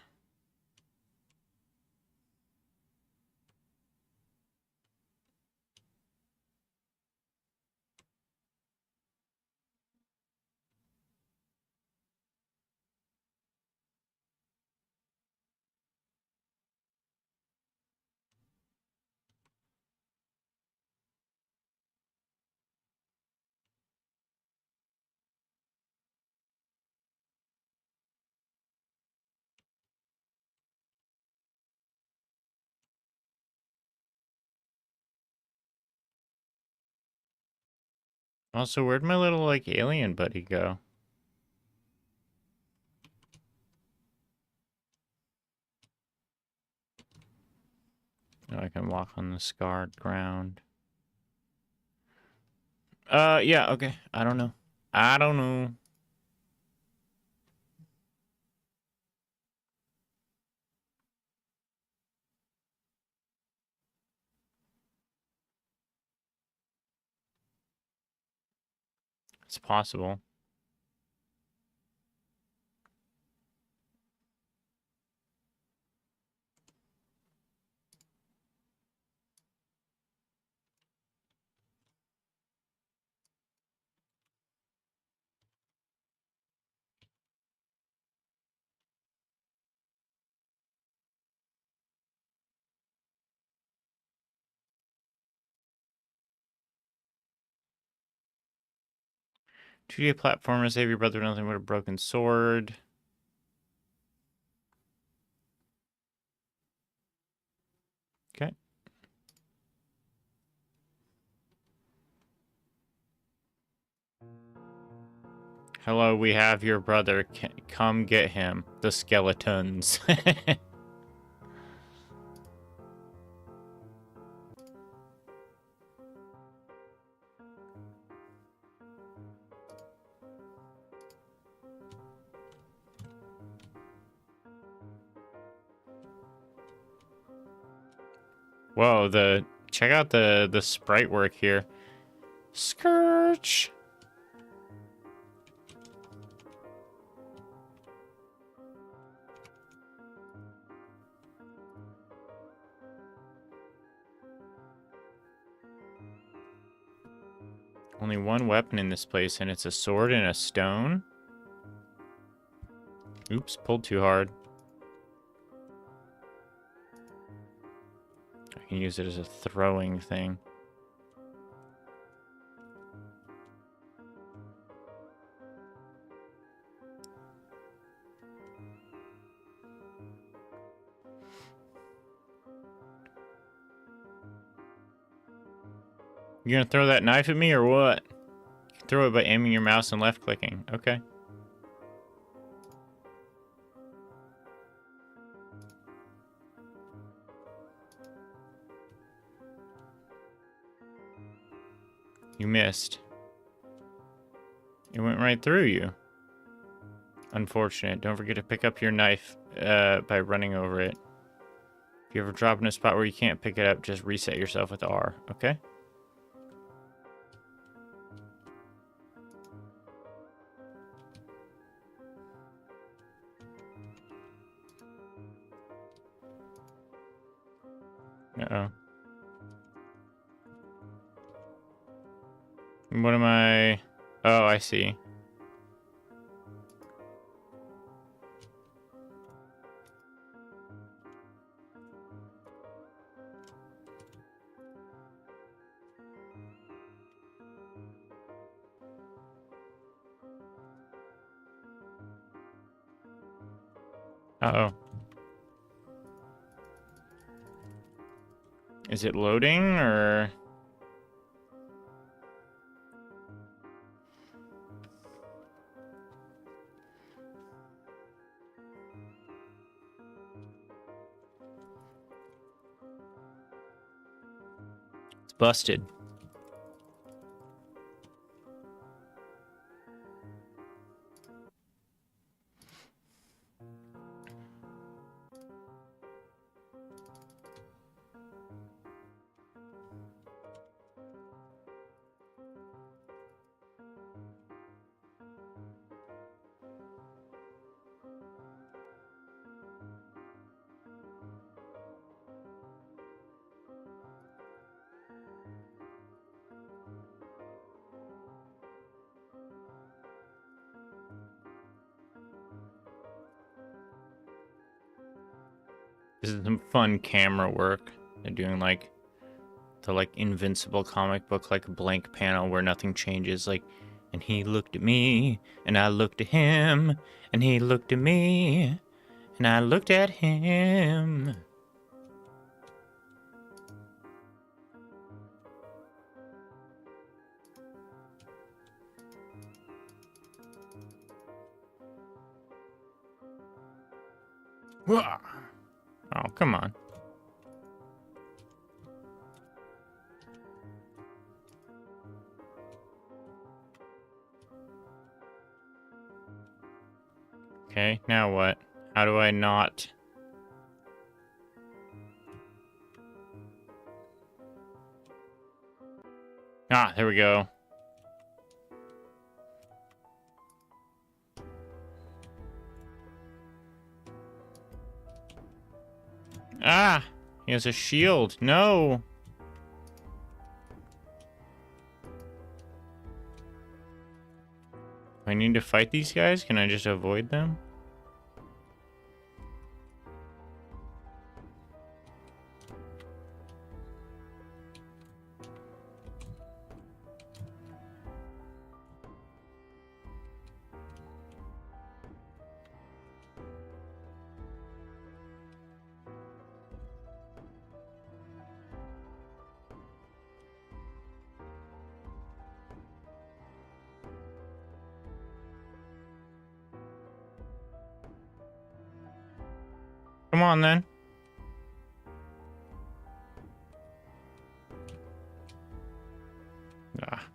Also, where'd my little, like, alien buddy go? Oh, I can walk on the scarred ground. Yeah, okay. I don't know. I don't know. It's possible. Two-D platformer, save your brother nothing but a broken sword. Okay. Hello, we have your brother. Come get him. The skeletons. Whoa, check out the sprite work here. Scourge. Only one weapon in this place, and it's a sword and a stone. Oops, pulled too hard. I can use it as a throwing thing. You gonna throw that knife at me or what? You can throw it by aiming your mouse and left clicking. Okay. You missed. It went right through you. Unfortunate. Don't forget to pick up your knife by running over it. If you ever drop in a spot where you can't pick it up, just reset yourself with R, okay? Uh-oh. What am I... Oh, I see. Uh-oh. Is it loading, or... It's busted. This is some fun camera work. They're doing like the like Invincible comic book like blank panel where nothing changes, like, and he looked at me and I looked at him and he looked at me and I looked at him. Oh, come on. Okay, now what? How do I not? Ah, there we go. Ah, he has a shield. No. Do I need to fight these guys? Can I just avoid them? Come on, then. Ah.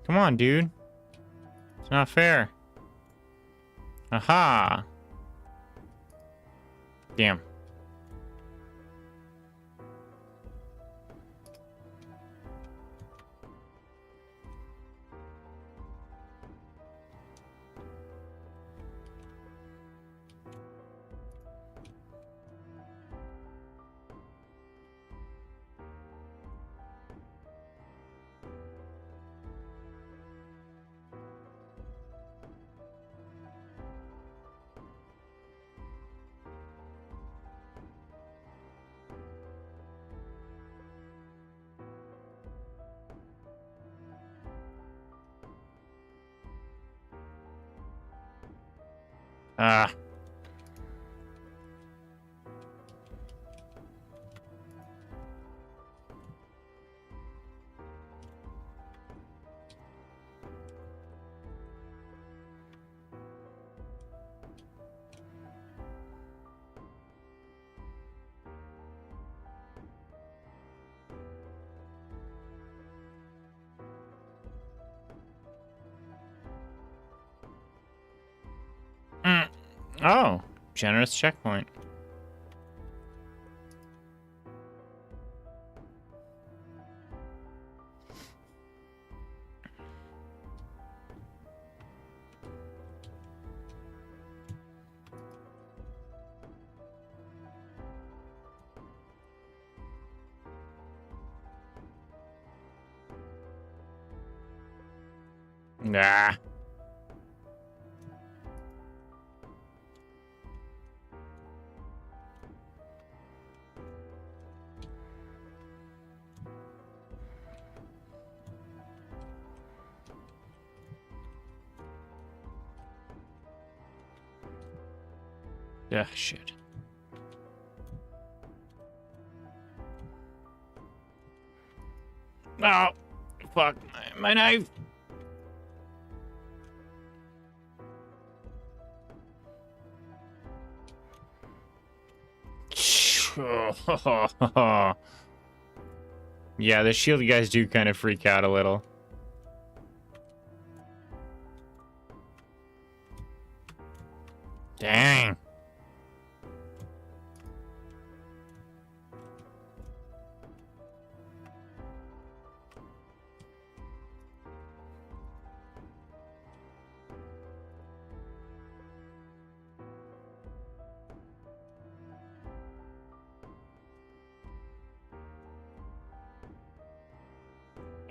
Come on, dude. It's not fair. Aha. Damn. Ah. Mm. Oh, generous checkpoint. Nah. Yeah, shit. Oh, fuck. My knife. Yeah, the shield guys do kind of freak out a little. Dang.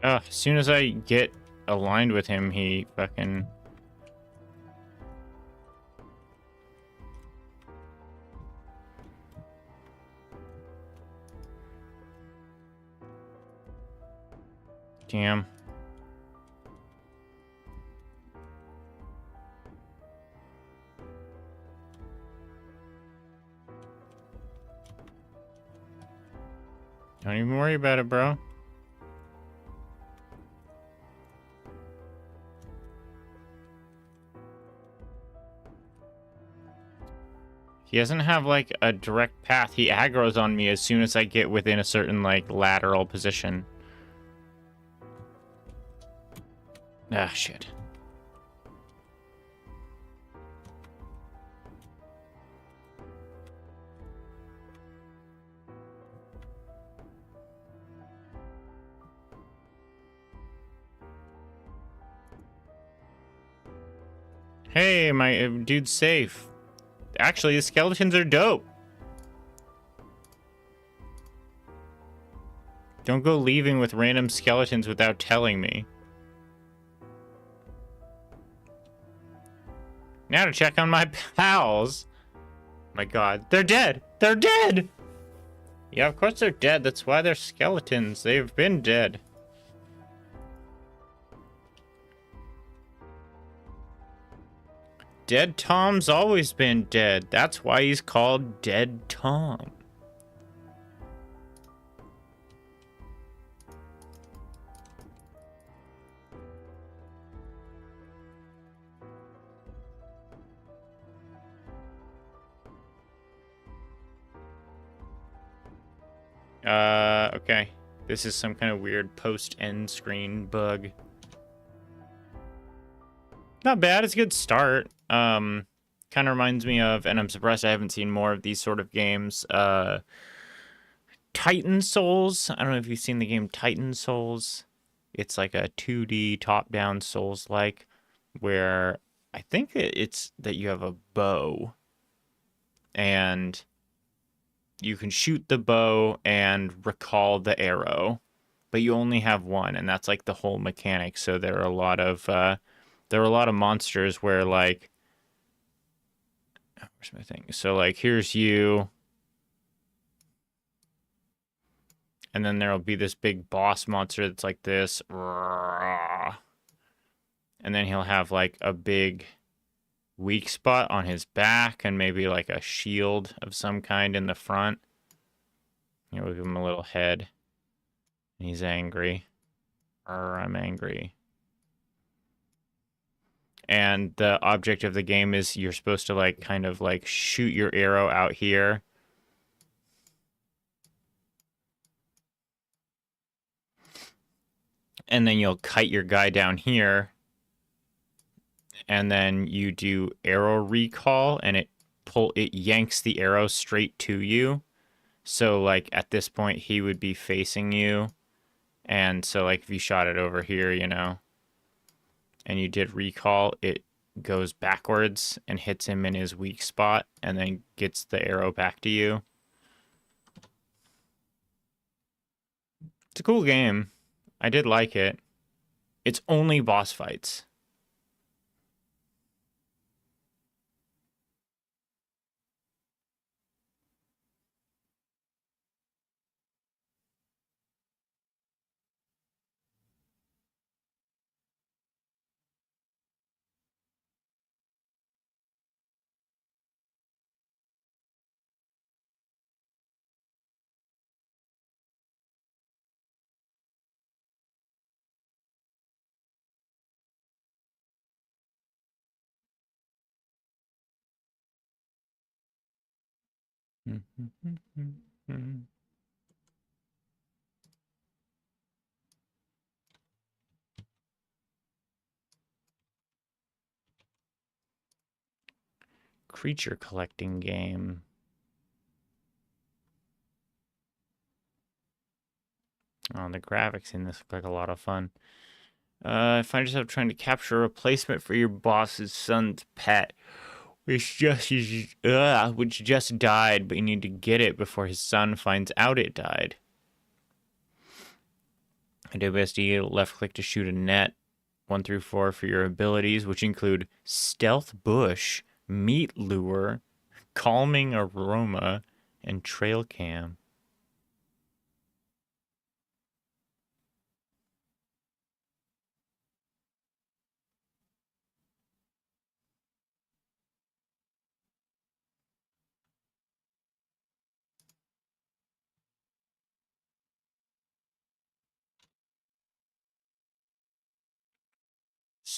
As soon as I get aligned with him, he fucking... Damn. Don't even worry about it, bro. He doesn't have, like, a direct path. He aggroes on me as soon as I get within a certain, like, lateral position. Ah, shit. Hey, my dude's safe. Actually, the skeletons are dope. Don't go leaving with random skeletons without telling me. Now to check on my pals. My god, they're dead! They're dead! Yeah, of course they're dead. That's why they're skeletons. They've been dead. Dead Tom's always been dead. That's why he's called Dead Tom. Okay. This is some kind of weird post-end screen bug. Not bad. It's a good start. Kind of reminds me of, and I'm surprised I haven't seen more of these sort of games. Titan Souls. I don't know if you've seen the game Titan Souls. It's like a 2D top-down Souls-like, where I think it's that you have a bow, and you can shoot the bow and recall the arrow, but you only have one, and that's like the whole mechanic. So there are a lot of monsters where, like, where's my thing? So, like, here's you, and then there'll be this big boss monster that's like this, and then he'll have like a big weak spot on his back and maybe like a shield of some kind in the front. You know, we'll give him a little head. He's angry. I'm angry. And the object of the game is you're supposed to, like, kind of like shoot your arrow out here. And then you'll kite your guy down here. And then you do arrow recall, and it yanks the arrow straight to you. So, like, at this point he would be facing you. And so, like, if you shot it over here, you know, and you did recall, it goes backwards and hits him in his weak spot and then gets the arrow back to you. It's a cool game. I did like it. It's only boss fights. Creature collecting game. Oh, the graphics in this look like a lot of fun. Find yourself trying to capture a replacement for your boss's son's pet, which just died, but you need to get it before his son finds out it died. WSD, left click to shoot a net. 1 through 4 for your abilities, which include Stealth Bush, Meat Lure, Calming Aroma, and Trail Cam.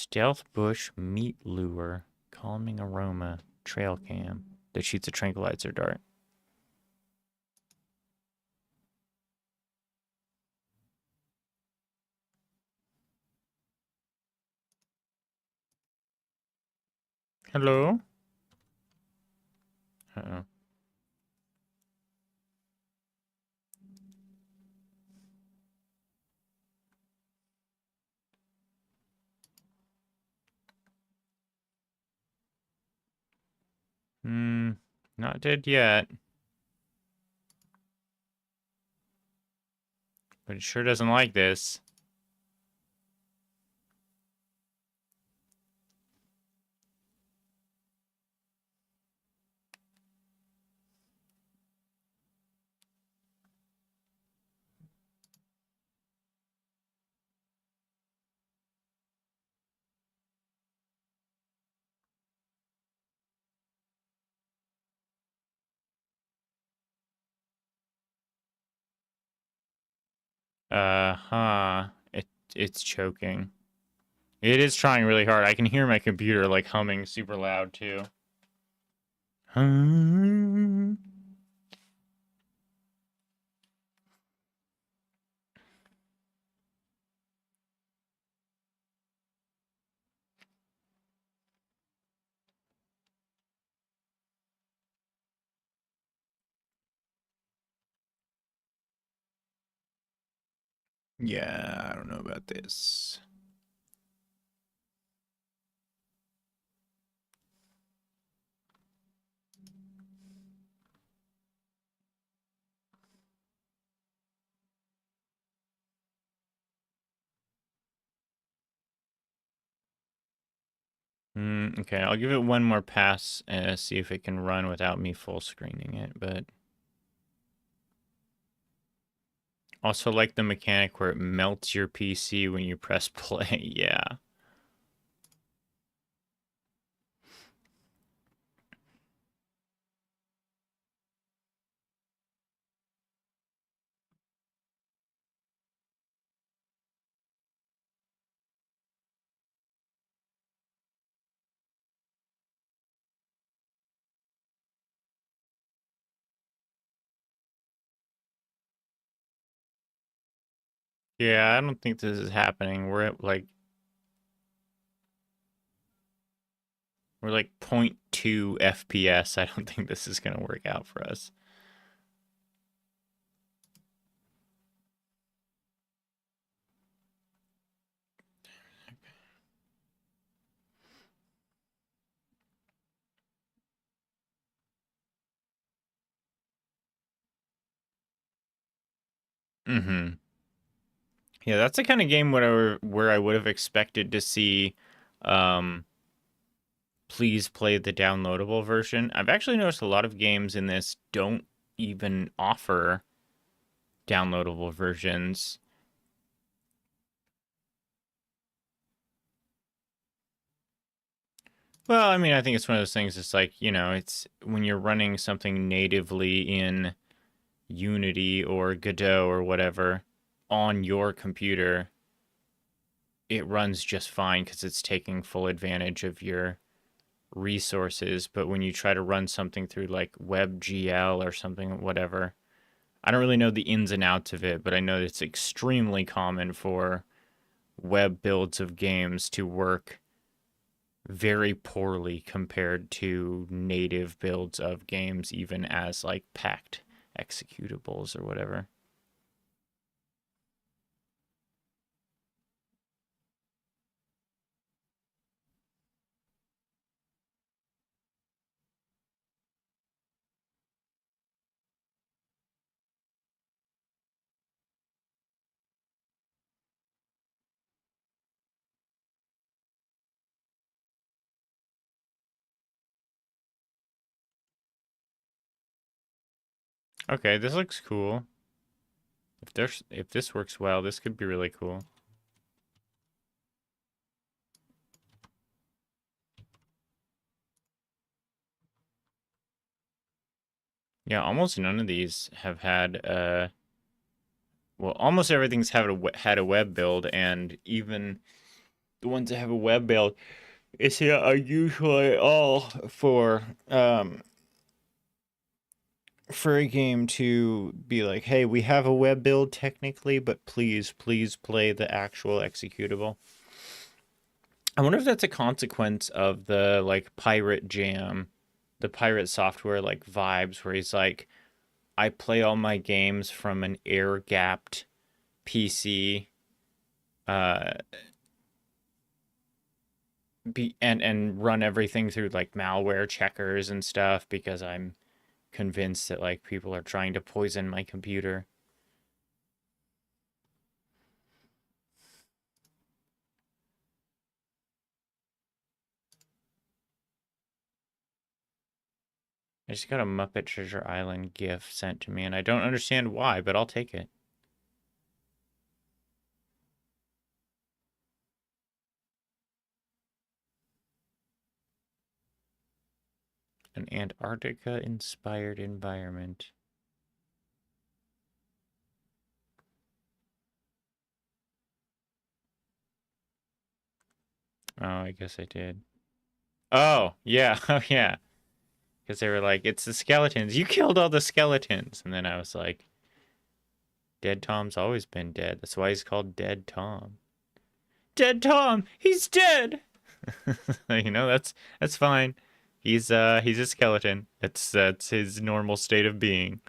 Stealth bush meat lure. Calming aroma. Trail cam. That shoots a tranquilizer dart. Hello? Uh-oh. Not dead yet. But it sure doesn't like this. Uh-huh. It's choking. It is trying really hard. I can hear my computer like humming super loud too. Yeah, I don't know about this. Okay, I'll give it one more pass and see if it can run without me full screening it, but also like the mechanic where it melts your PC when you press play. Yeah. Yeah, I don't think this is happening. We're like 0.2 FPS. I don't think this is going to work out for us. Yeah, that's the kind of game where I would have expected to see please play the downloadable version. I've actually noticed a lot of games in this don't even offer downloadable versions. Well, I mean, I think it's one of those things. It's like, it's when you're running something natively in Unity or Godot or whatever on your computer, it runs just fine because it's taking full advantage of your resources. But when you try to run something through like WebGL or something, whatever, I don't really know the ins and outs of it, but I know it's extremely common for web builds of games to work very poorly compared to native builds of games, even as like packed executables or whatever. Okay, this looks cool. If this works well, this could be really cool. Yeah, almost none of these have had well, almost everything's had a web build, and even the ones that have a web build, is are usually all for a game to be like, hey, we have a web build technically, but please play the actual executable. I wonder if that's a consequence of the like Pirate Jam, the Pirate Software like vibes, where he's like, I play all my games from an air-gapped PC, uh, and run everything through like malware checkers and stuff because I'm convinced that like people are trying to poison my computer. I just got a Muppet Treasure Island GIF sent to me, and I don't understand why, but I'll take it. An Antarctica-inspired environment. Oh, I guess I did. Oh, yeah. Oh, yeah. Because they were like, it's the skeletons. You killed all the skeletons. And then I was like, Dead Tom's always been dead. That's why he's called Dead Tom. Dead Tom! He's dead! You know, that's fine. He's a skeleton. That's his normal state of being.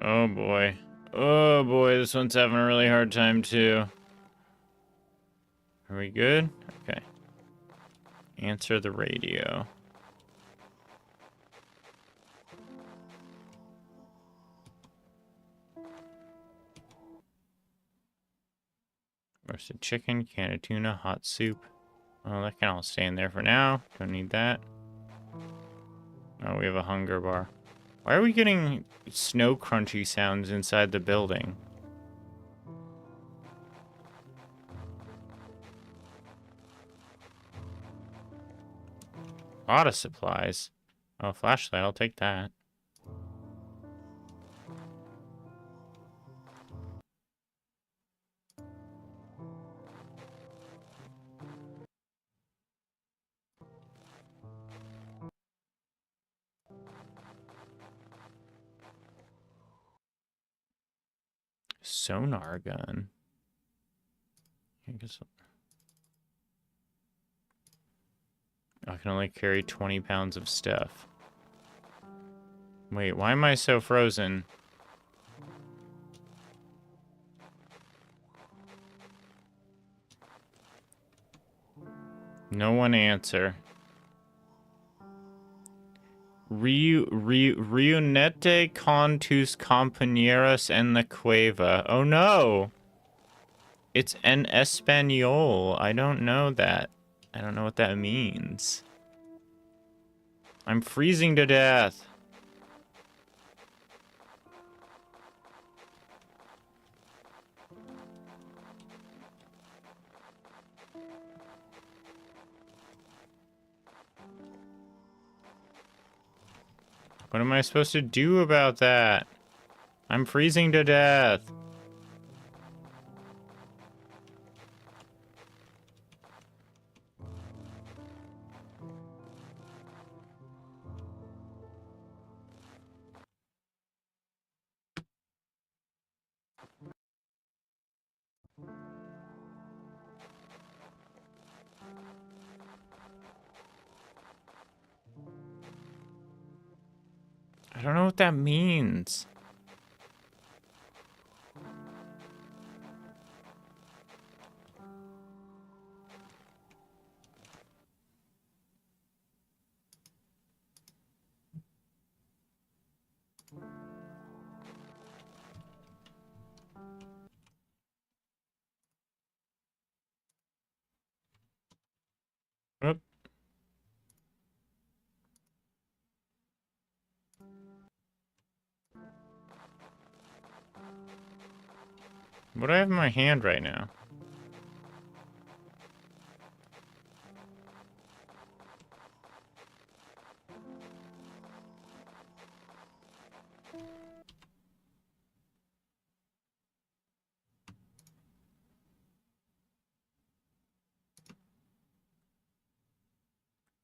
Oh boy. Oh boy, this one's having a really hard time too. Are we good? Okay. Answer the radio. Roasted chicken, can of tuna, hot soup. Oh, that can all stay in there for now. Don't need that. Oh, we have a hunger bar. Why are we getting snow crunchy sounds inside the building? A lot of supplies. Oh, flashlight, I'll take that. Sonar gun. I guess I can only carry 20 pounds of stuff. Wait, why am I so frozen? No one answer. Reunete con tus compañeros en la cueva. Oh no! It's en español. I don't know that. I don't know what that means. I'm freezing to death. What am I supposed to do about that? I'm freezing to death. I don't know what that means. What do I have in my hand right now?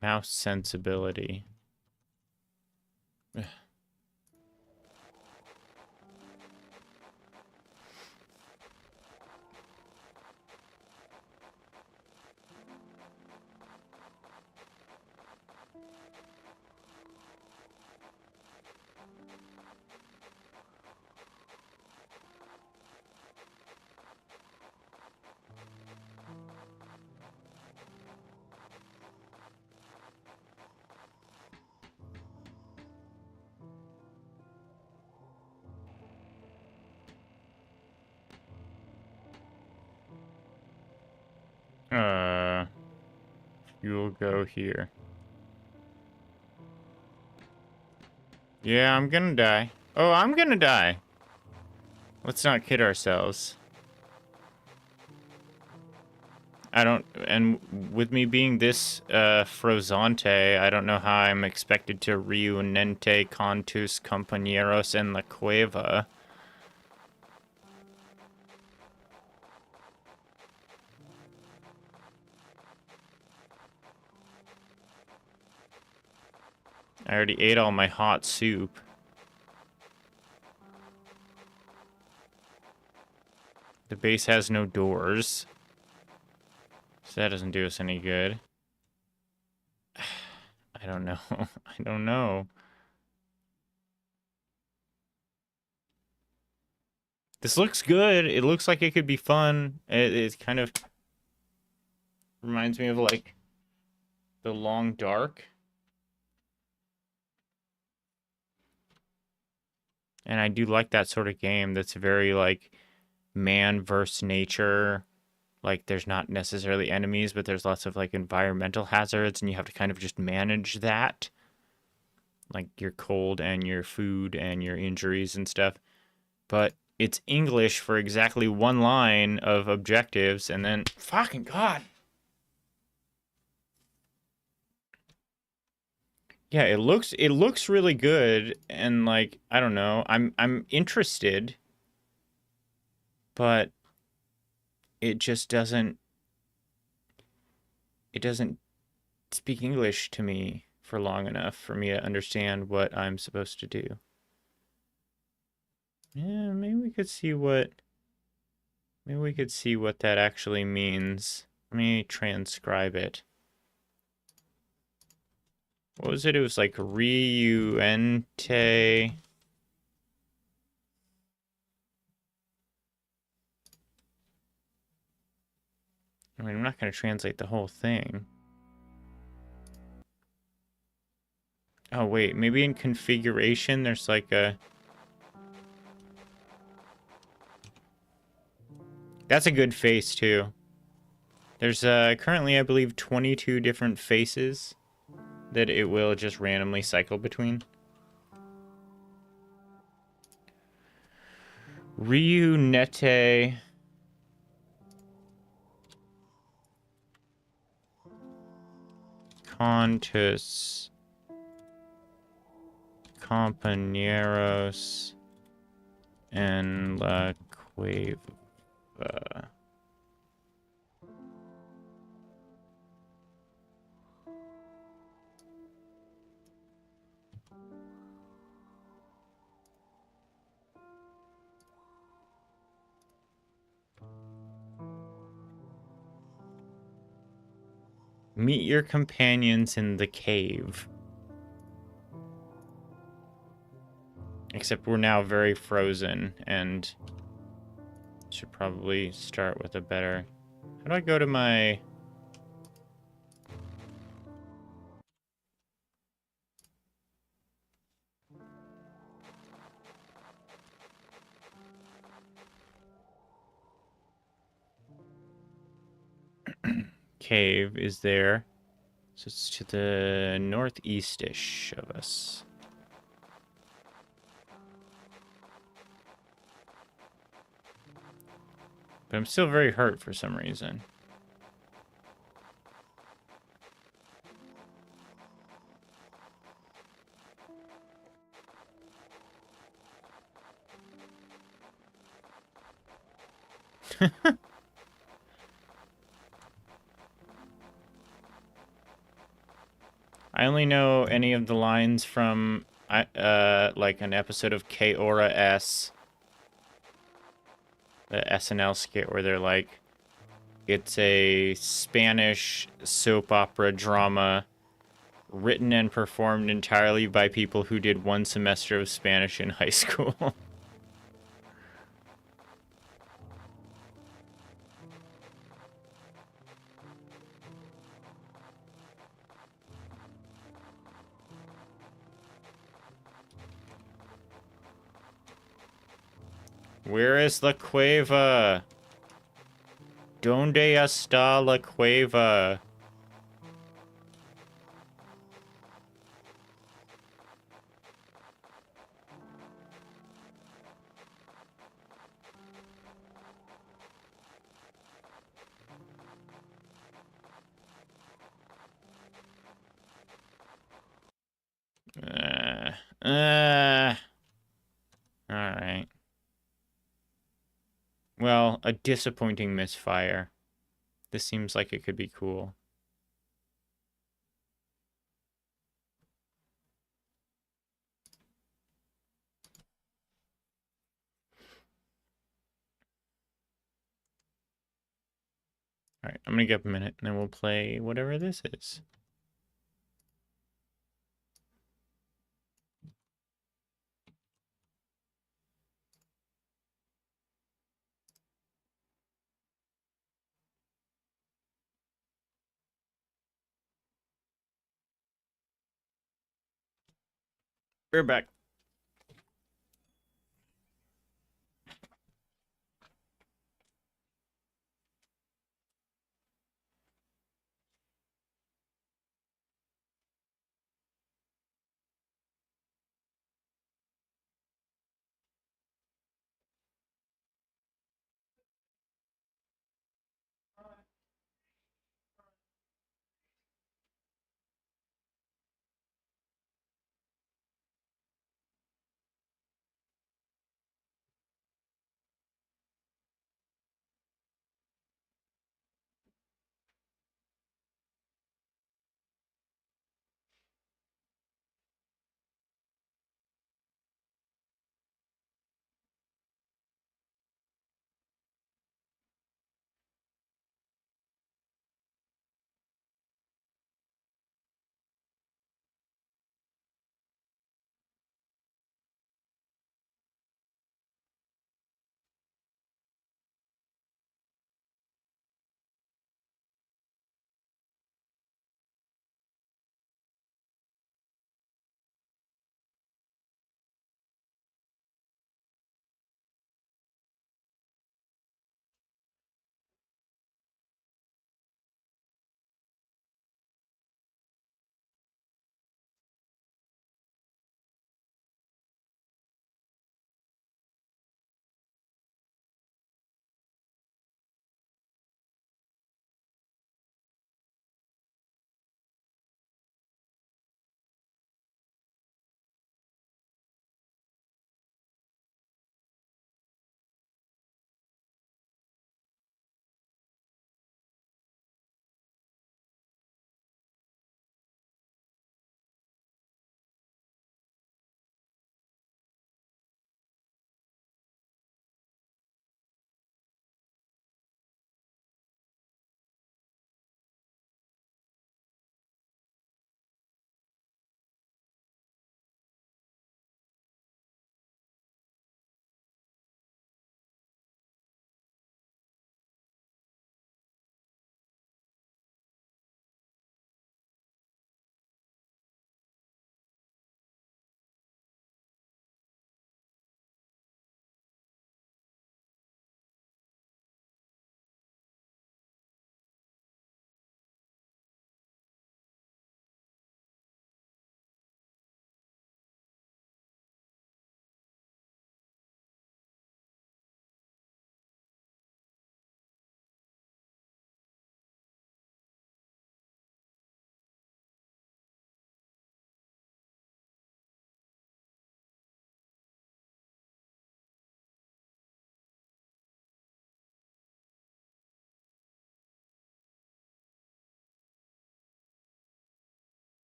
Mouse sensibility. Ugh. You'll go here. Yeah, I'm gonna die. Oh, I'm gonna die. Let's not kid ourselves. I don't, and with me being this, Frozante, I don't know how I'm expected to reunente con tus compañeros en la cueva. I already ate all my hot soup. The base has no doors. So that doesn't do us any good. I don't know. I don't know. This looks good. It looks like it could be fun. It kind of reminds me of, like, The Long Dark. And I do like that sort of game that's very, like, man versus nature. Like, there's not necessarily enemies, but there's lots of, like, environmental hazards, and you have to kind of just manage that. Like, your cold and your food and your injuries and stuff. But it's English for exactly one line of objectives, and then... Fucking God! Yeah, it looks really good, and, like, I don't know, I'm interested, but it just doesn't speak English to me for long enough for me to understand what I'm supposed to do. Yeah, maybe we could see what that actually means. Let me transcribe it. What was it? It was like Riuente. I mean, I'm not going to translate the whole thing. Oh, wait. Maybe in configuration, there's like a... That's a good face, too. There's currently, I believe, 22 different faces that it will just randomly cycle between. Riunete... Contus... Compañeros en la cueva. Meet your companions in the cave. Except we're now very frozen and should probably start with a better... How do I go to my... Cave is there. So it's to the northeast-ish of us. But I'm still very hurt for some reason. I only know any of the lines from like an episode of K-Ora S, the SNL skit where they're like, it's a Spanish soap opera drama written and performed entirely by people who did one semester of Spanish in high school. Where is la cueva? ¿Dónde está la cueva? Alright. Well, a disappointing misfire. This seems like it could be cool. Alright, I'm gonna give up a minute, and then we'll play whatever this is. We're back.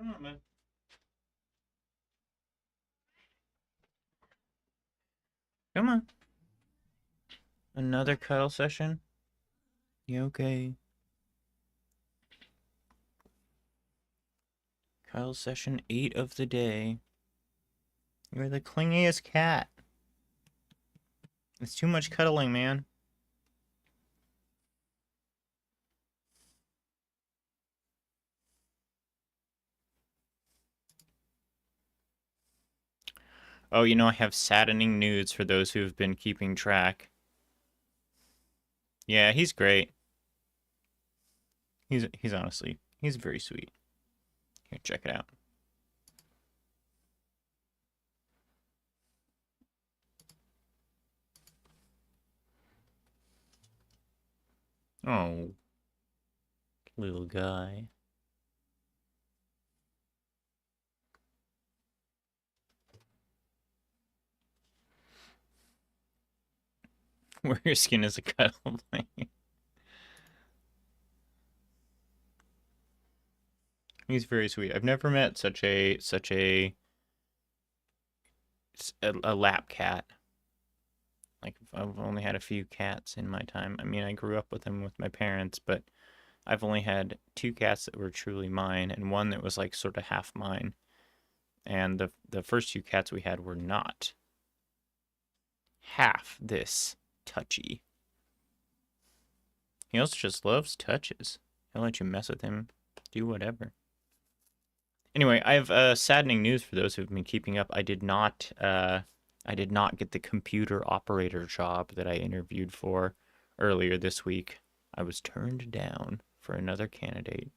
Come on, man. Come on. Another cuddle session? You okay? Cuddle session 8 of the day. You're the clingiest cat. It's too much cuddling, man. Oh, you know, I have saddening news for those who've been keeping track. Yeah, he's great. He's honestly, he's very sweet. Here, check it out. Oh, little guy. Where your skin is a cuddle blanket. He's very sweet. I've never met such a lap cat. Like, I've only had a few cats in my time. I mean, I grew up with them with my parents, but I've only had 2 cats that were truly mine, and one that was like sort of half mine. And the first 2 cats we had were not half this touchy. He also just loves touches. He'll let you mess with him, do whatever. Anyway, I have saddening news for those who've been keeping up. I did not get the computer operator job that I interviewed for earlier this week. I was turned down for another candidate.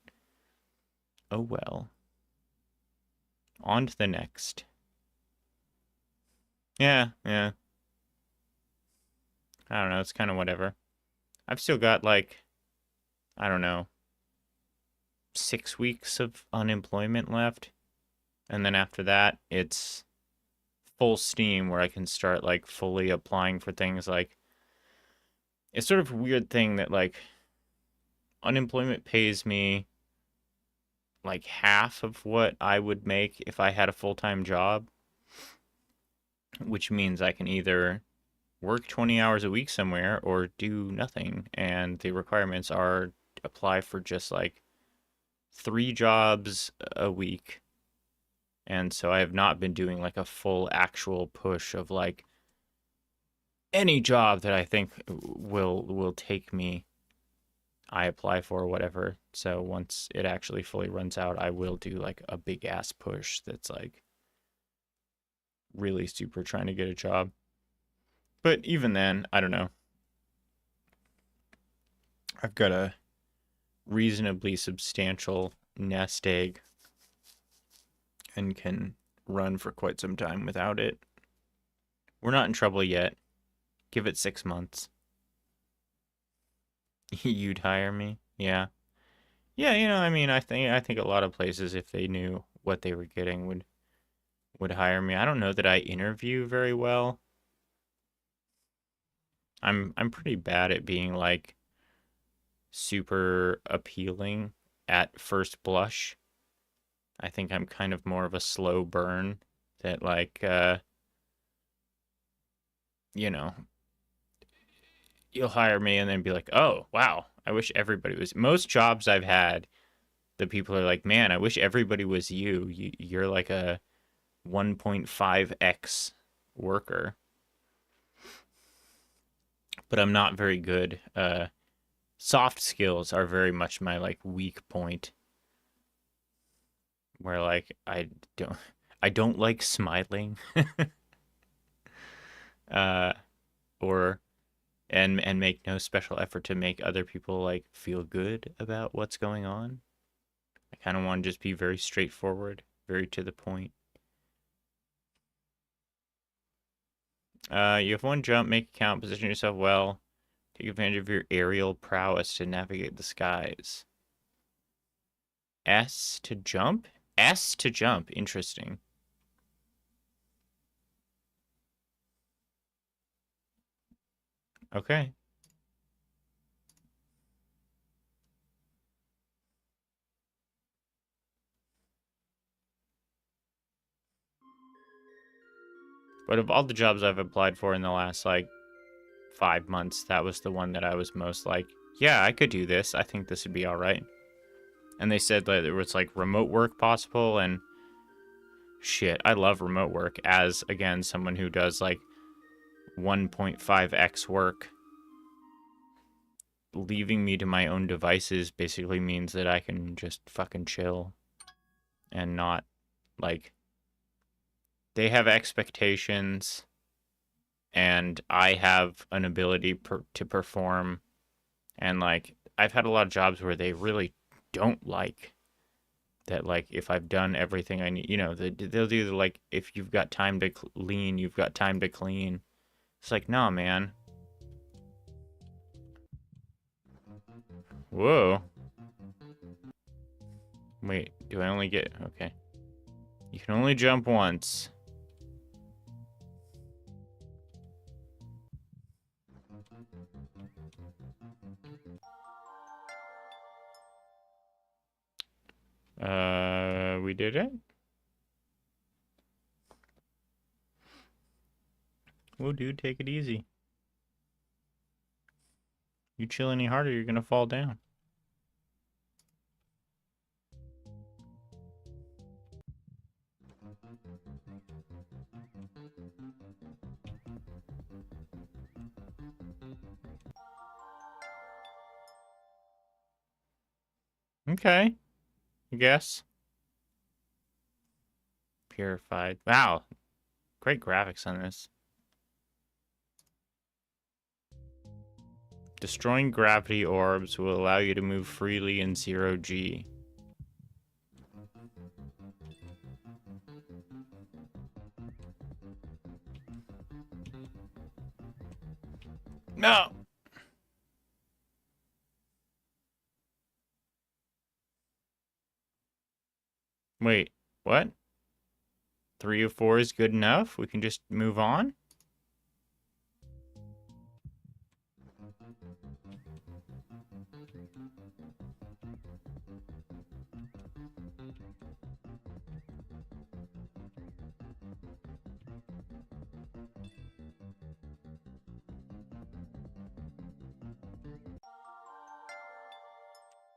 Oh well. On to the next. Yeah. I don't know, it's kind of whatever. I've still got, like, I don't know, 6 weeks of unemployment left. And then after that, it's full steam where I can start, like, fully applying for things. Like, it's sort of a weird thing that, like, unemployment pays me like half of what I would make if I had a full-time job, which means I can either work 20 hours a week somewhere or do nothing. And the requirements are apply for just like 3 jobs a week. And so I have not been doing like a full actual push of like any job that I think will take me, I apply for or whatever. So once it actually fully runs out, I will do like a big ass push that's like really super trying to get a job. But even then, I don't know. I've got a reasonably substantial nest egg and can run for quite some time without it. We're not in trouble yet. Give it 6 months. You'd hire me? Yeah. Yeah, you know, I mean, I think a lot of places, if they knew what they were getting, would hire me. I don't know that I interview very well. I'm pretty bad at being like super appealing at first blush. I think I'm kind of more of a slow burn that like you know, you'll hire me and then be like, "Oh, wow. I wish everybody was." Most jobs I've had, the people are like, "Man, I wish everybody was you. You're like a 1.5x worker." But I'm not very good. Soft skills are very much my like weak point. Where like don't I don't like smiling. uh or and make no special effort to make other people like feel good about what's going on. I kind of want to just be very straightforward, very to the point. You have 1 jump, make a count, position yourself well, take advantage of your aerial prowess to navigate the skies. S to jump? S to jump. Interesting. Okay. But of all the jobs I've applied for in the last, like, 5 months, that was the one that I was most like, yeah, I could do this. I think this would be all right. And they said that there was, like, remote work possible, and shit, I love remote work as, again, someone who does, like, 1.5x work. Leaving me to my own devices basically means that I can just fucking chill and not, like, they have expectations and I have an ability to perform. And, like, I've had a lot of jobs where they really don't like that, like, if I've done everything I need, you know, they'll do, like, if you've got time to lean, you've got time to clean. It's like, nah, man. Whoa. Wait, do I only get... Okay. You can only jump once. We did it? Whoa, dude, take it easy. You chill any harder, you're gonna fall down. Okay. I guess. Purified. Wow. Great graphics on this. Destroying gravity orbs will allow you to move freely in 0G. No! Wait, what? 3 of 4 is good enough? We can just move on?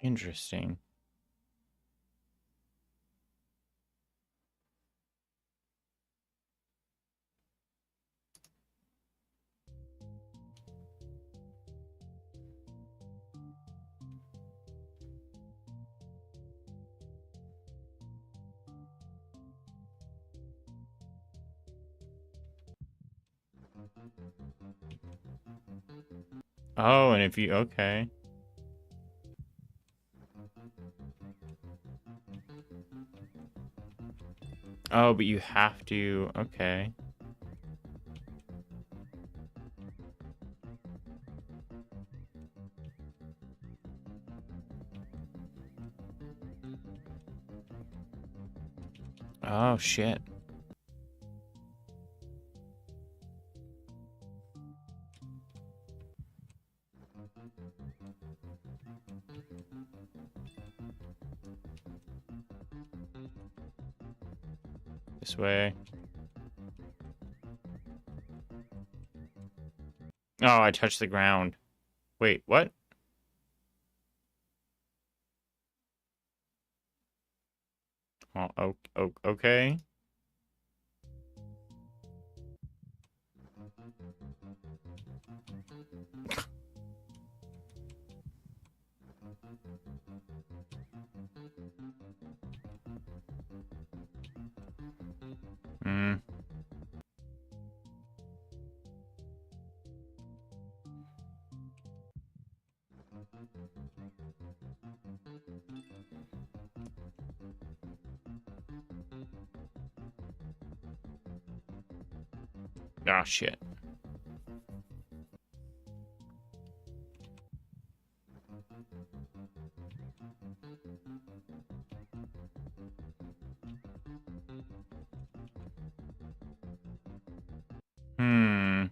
Interesting. Oh, and if you... Okay. Oh, but you have to... Okay. Oh, shit. This way. Oh, I touched the ground. Wait, what? Oh, okay. Hmm. Oh, shit. Hmm.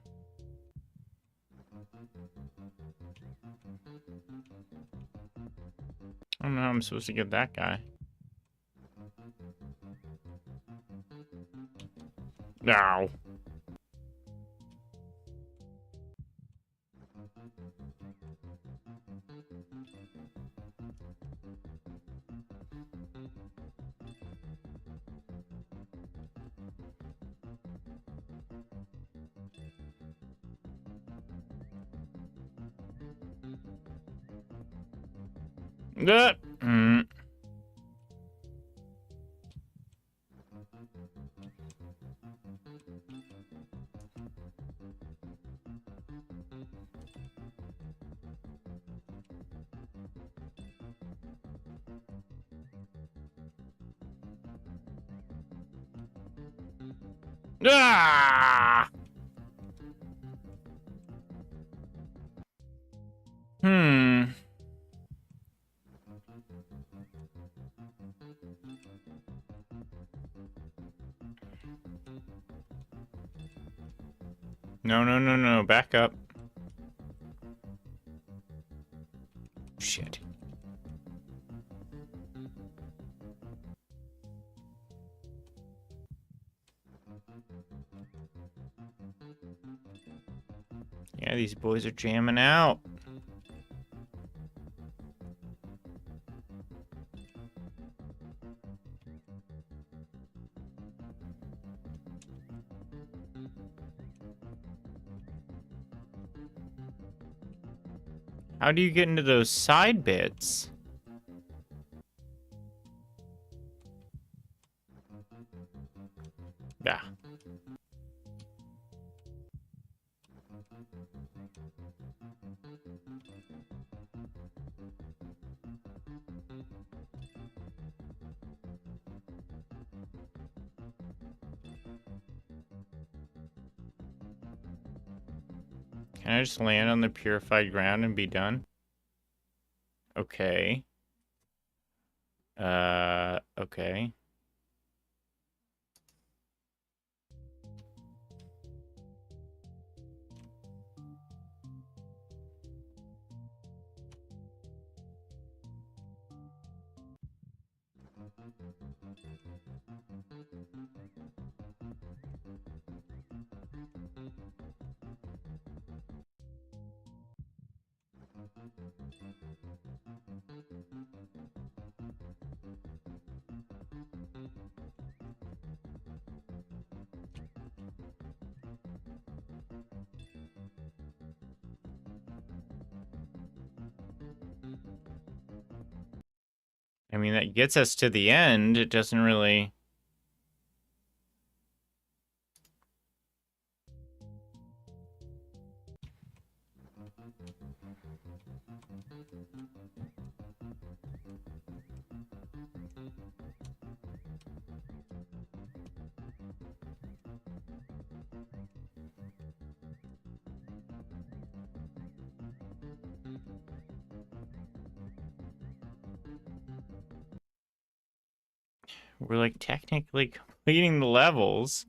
I don't know how I'm supposed to get that guy. Ow. Mm. Ah! Hmm. No, no, no, no. Back up. Shit. Yeah, these boys are jamming out. How do you get into those side bits? Yeah. Can I just land on the purified ground and be done? Okay. Okay. I mean, that gets us to the end. It doesn't really... We're, like, technically completing the levels.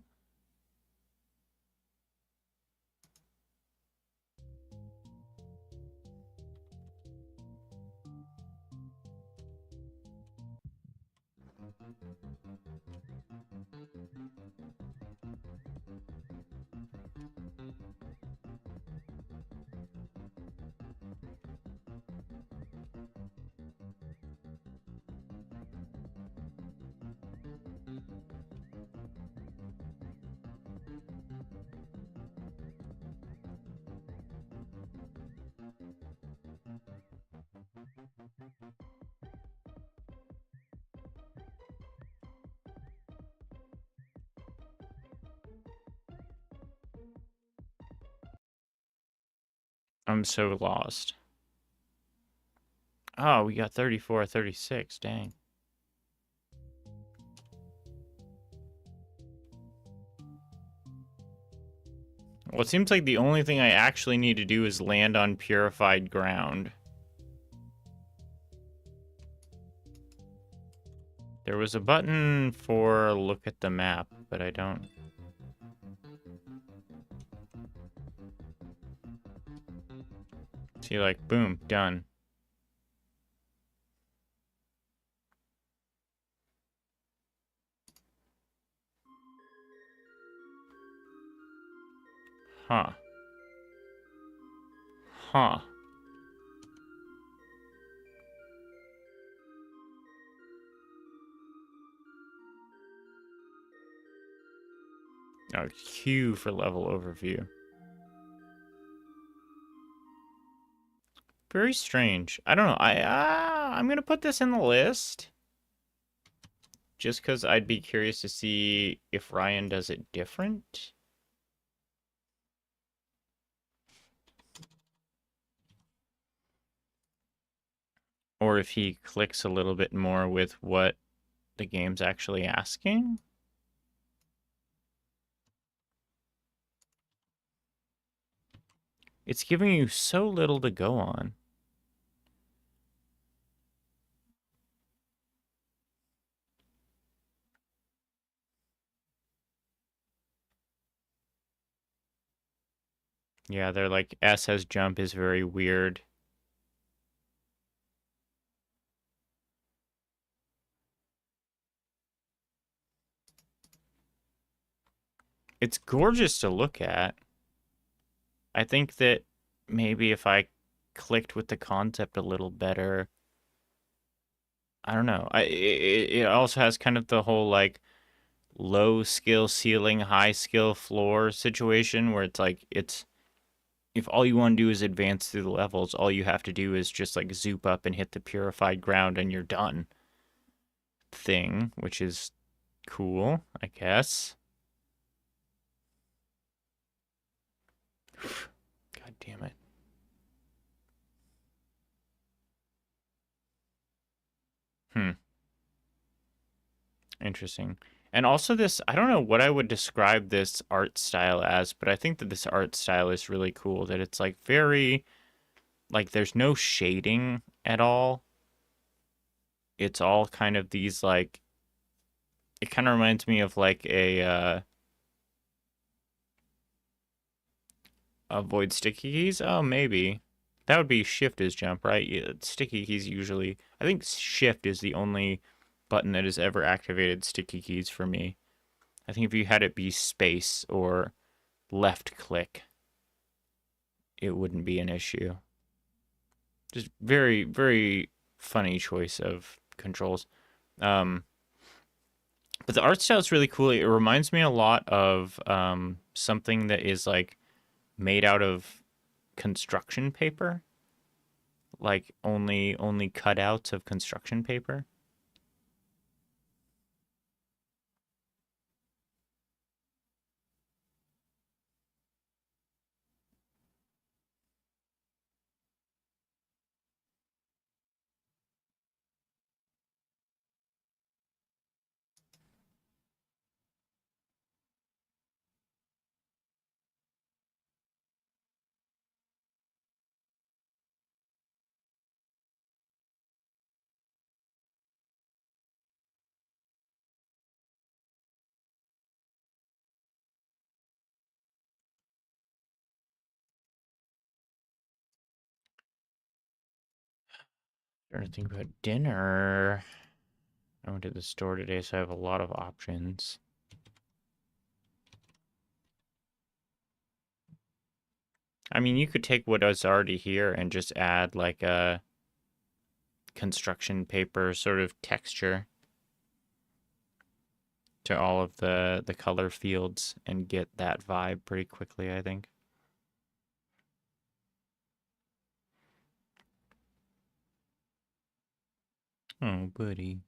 I'm so lost. Oh, we got 34, 36. Dang. Well, it seems like the only thing I actually need to do is land on purified ground. There was a button for look at the map, but I don't... See, like, boom, done. Huh. Huh. Oh, Q for level overview. Very strange. I don't know. I'm gonna put this in the list. Just because I'd be curious to see if Ryan does it different. Or if he clicks a little bit more with what the game's actually asking. It's giving you so little to go on. Yeah, they're like, S as jump is very weird. It's gorgeous to look at. I think that maybe if I clicked with the concept a little better, I don't know. It also has kind of the whole like low skill ceiling, high skill floor situation where it's like it's if all you want to do is advance through the levels, all you have to do is just like zoop up and hit the purified ground and you're done. Thing, which is cool, I guess. God damn it. Interesting. And also this, I don't know what I would describe this art style as, but I think that this art style is really cool. That it's like very, like there's no shading at all. It's all kind of these like, it kind of reminds me of like a avoid sticky keys. Oh, maybe. That would be shift as jump, right? Yeah, sticky keys usually, I think shift is the only button that has ever activated sticky keys for me. I think if you had it be space or left click, it wouldn't be an issue. Just very, very funny choice of controls. Um, but the art style is really cool. It reminds me a lot of something that is like made out of construction paper, like only cutouts of construction paper. Trying to think about dinner. I went to the store today, so I have a lot of options. I mean, you could take what is already here and just add like a construction paper sort of texture to all of the color fields and get that vibe pretty quickly, I think. Oh, buddy.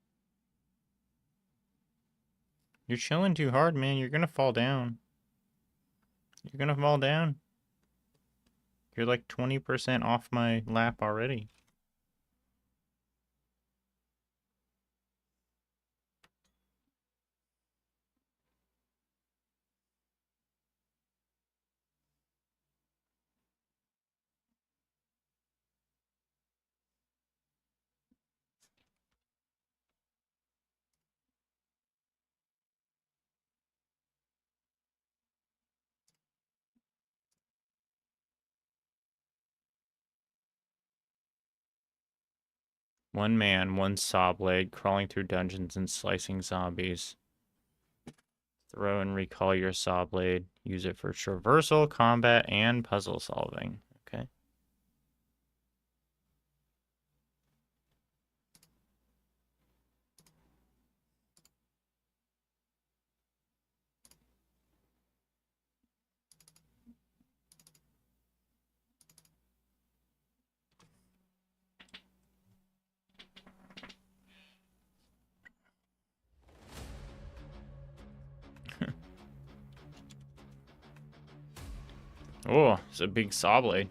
You're chilling too hard, man. You're gonna fall down. You're gonna fall down. You're like 20% off my lap already. One man, one saw blade, crawling through dungeons and slicing zombies. Throw and recall your saw blade. Use it for traversal, combat, and puzzle solving. Okay. Oh, it's a big saw blade.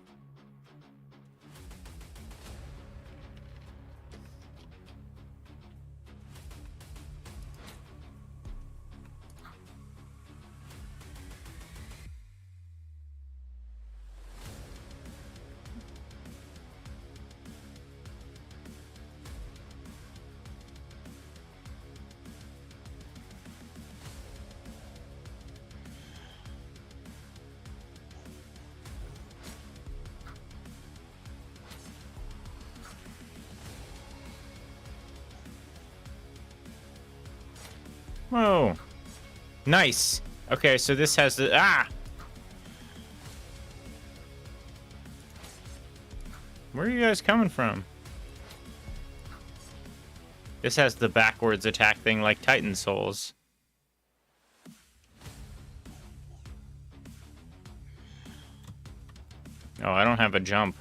Whoa. Nice. Okay, so this has the... Ah! Where are you guys coming from? This has the backwards attack thing like Titan Souls. Oh, I don't have a jump.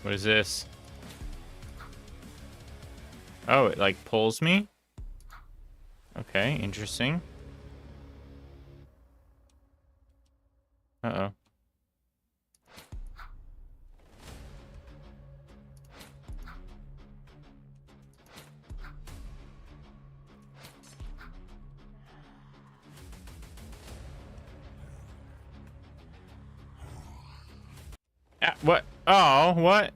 What is this? Oh, it like pulls me? Okay, interesting. Uh-oh. Ah, what? Oh, what?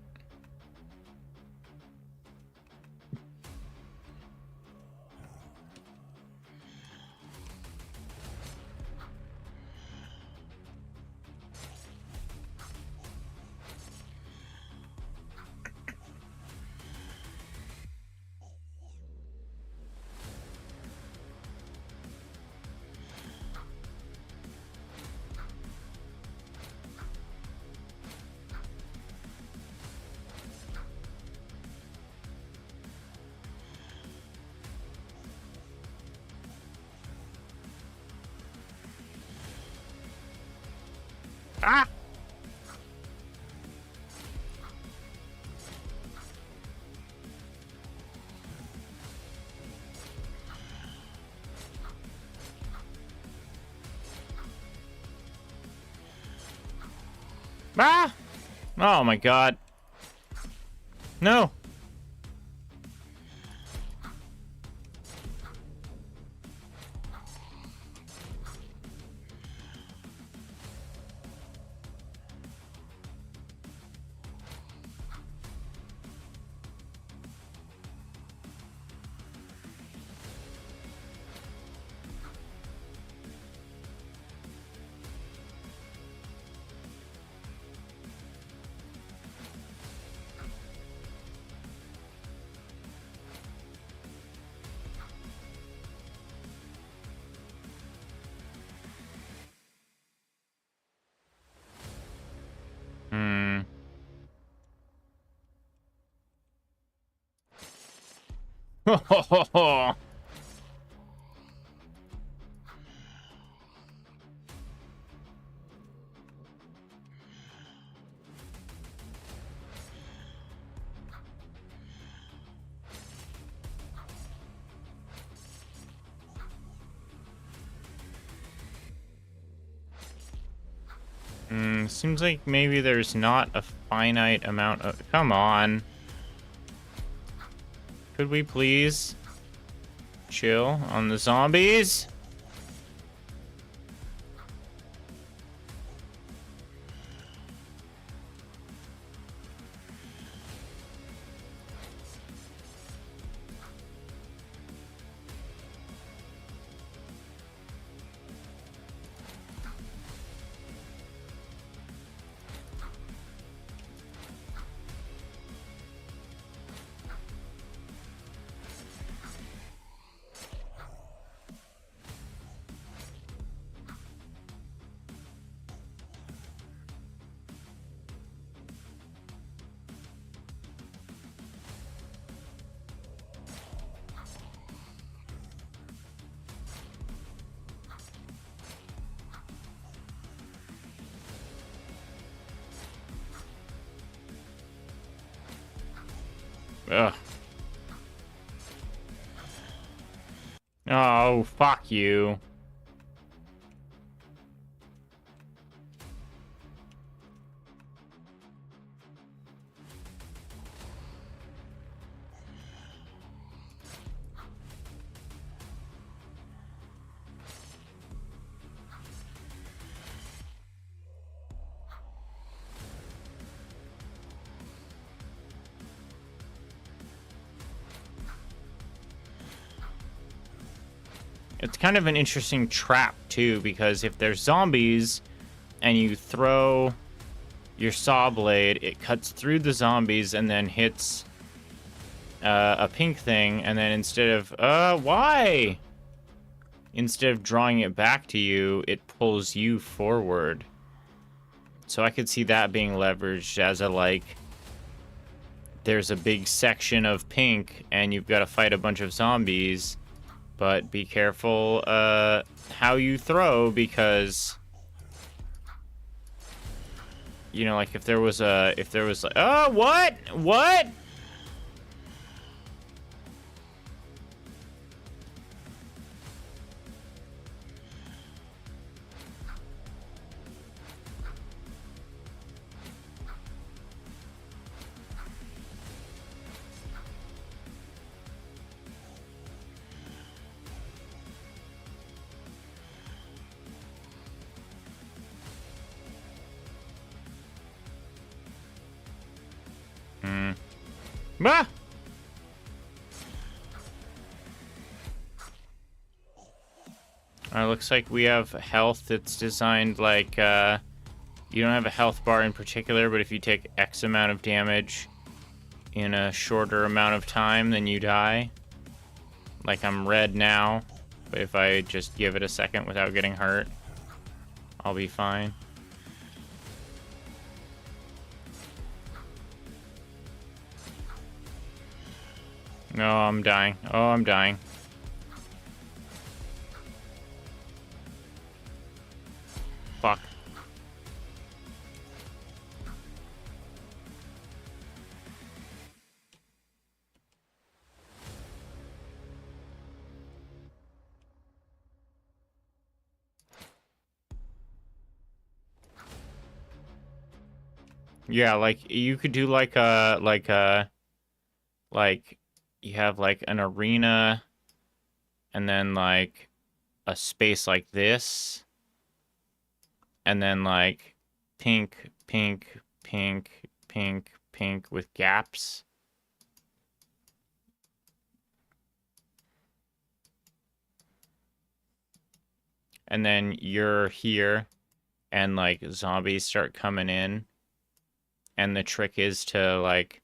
Ah! Ah! Oh my god. No. Hmm. Seems like maybe there's not a finite amount of... Come on. Could we please chill on the zombies? Ugh. Oh, fuck you. It's kind of an interesting trap, too, because if there's zombies and you throw your saw blade, it cuts through the zombies and then hits a pink thing, and then instead of, why? Instead of drawing it back to you, it pulls you forward. So I could see that being leveraged as a, like, there's a big section of pink and you've got to fight a bunch of zombies. But be careful how you throw, because you know, like if there was like, oh, what? Bah! Looks like we have health that's designed like, you don't have a health bar in particular, but if you take X amount of damage in a shorter amount of time, then you die. Like I'm red now, but if I just give it a second without getting hurt, I'll be fine. No, I'm dying. Oh, I'm dying. Fuck. Yeah, like you could do like you have like an arena and then like a space like this and then like pink, pink, pink, pink, pink with gaps. And then you're here and like zombies start coming in. And the trick is to like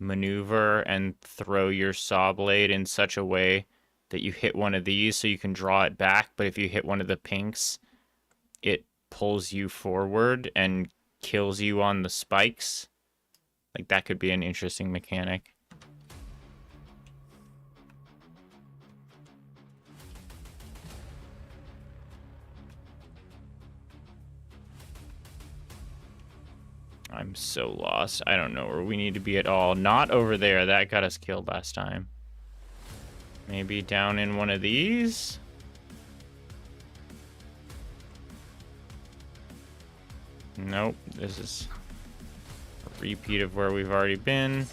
maneuver and throw your saw blade in such a way that you hit one of these so you can draw it back. But if you hit one of the pinks, it pulls you forward and kills you on the spikes. Like that could be an interesting mechanic. I'm so lost. I don't know where we need to be at all. Not over there. That got us killed last time. Maybe down in one of these? Nope. This is a repeat of where we've already been.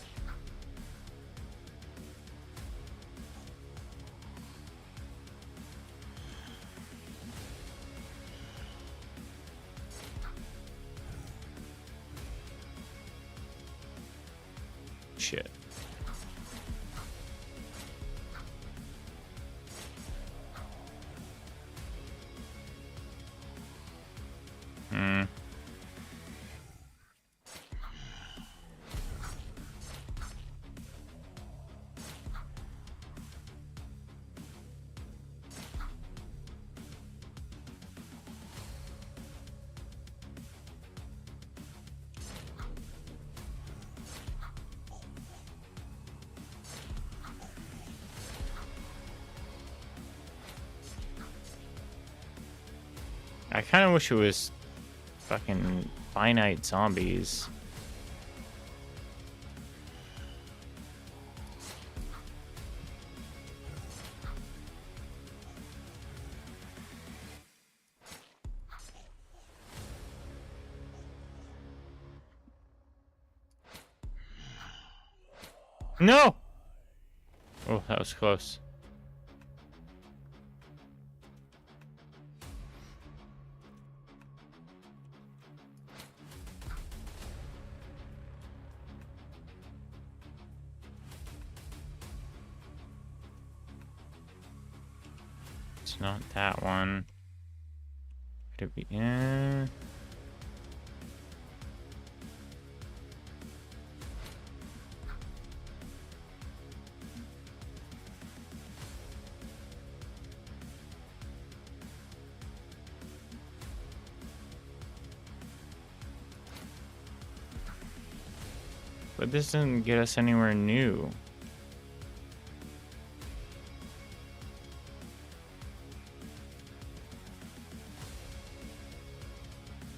Shit. I kind of wish it was fucking finite zombies. No! Oh, that was close. It's not that one. Could it be? But this doesn't get us anywhere new.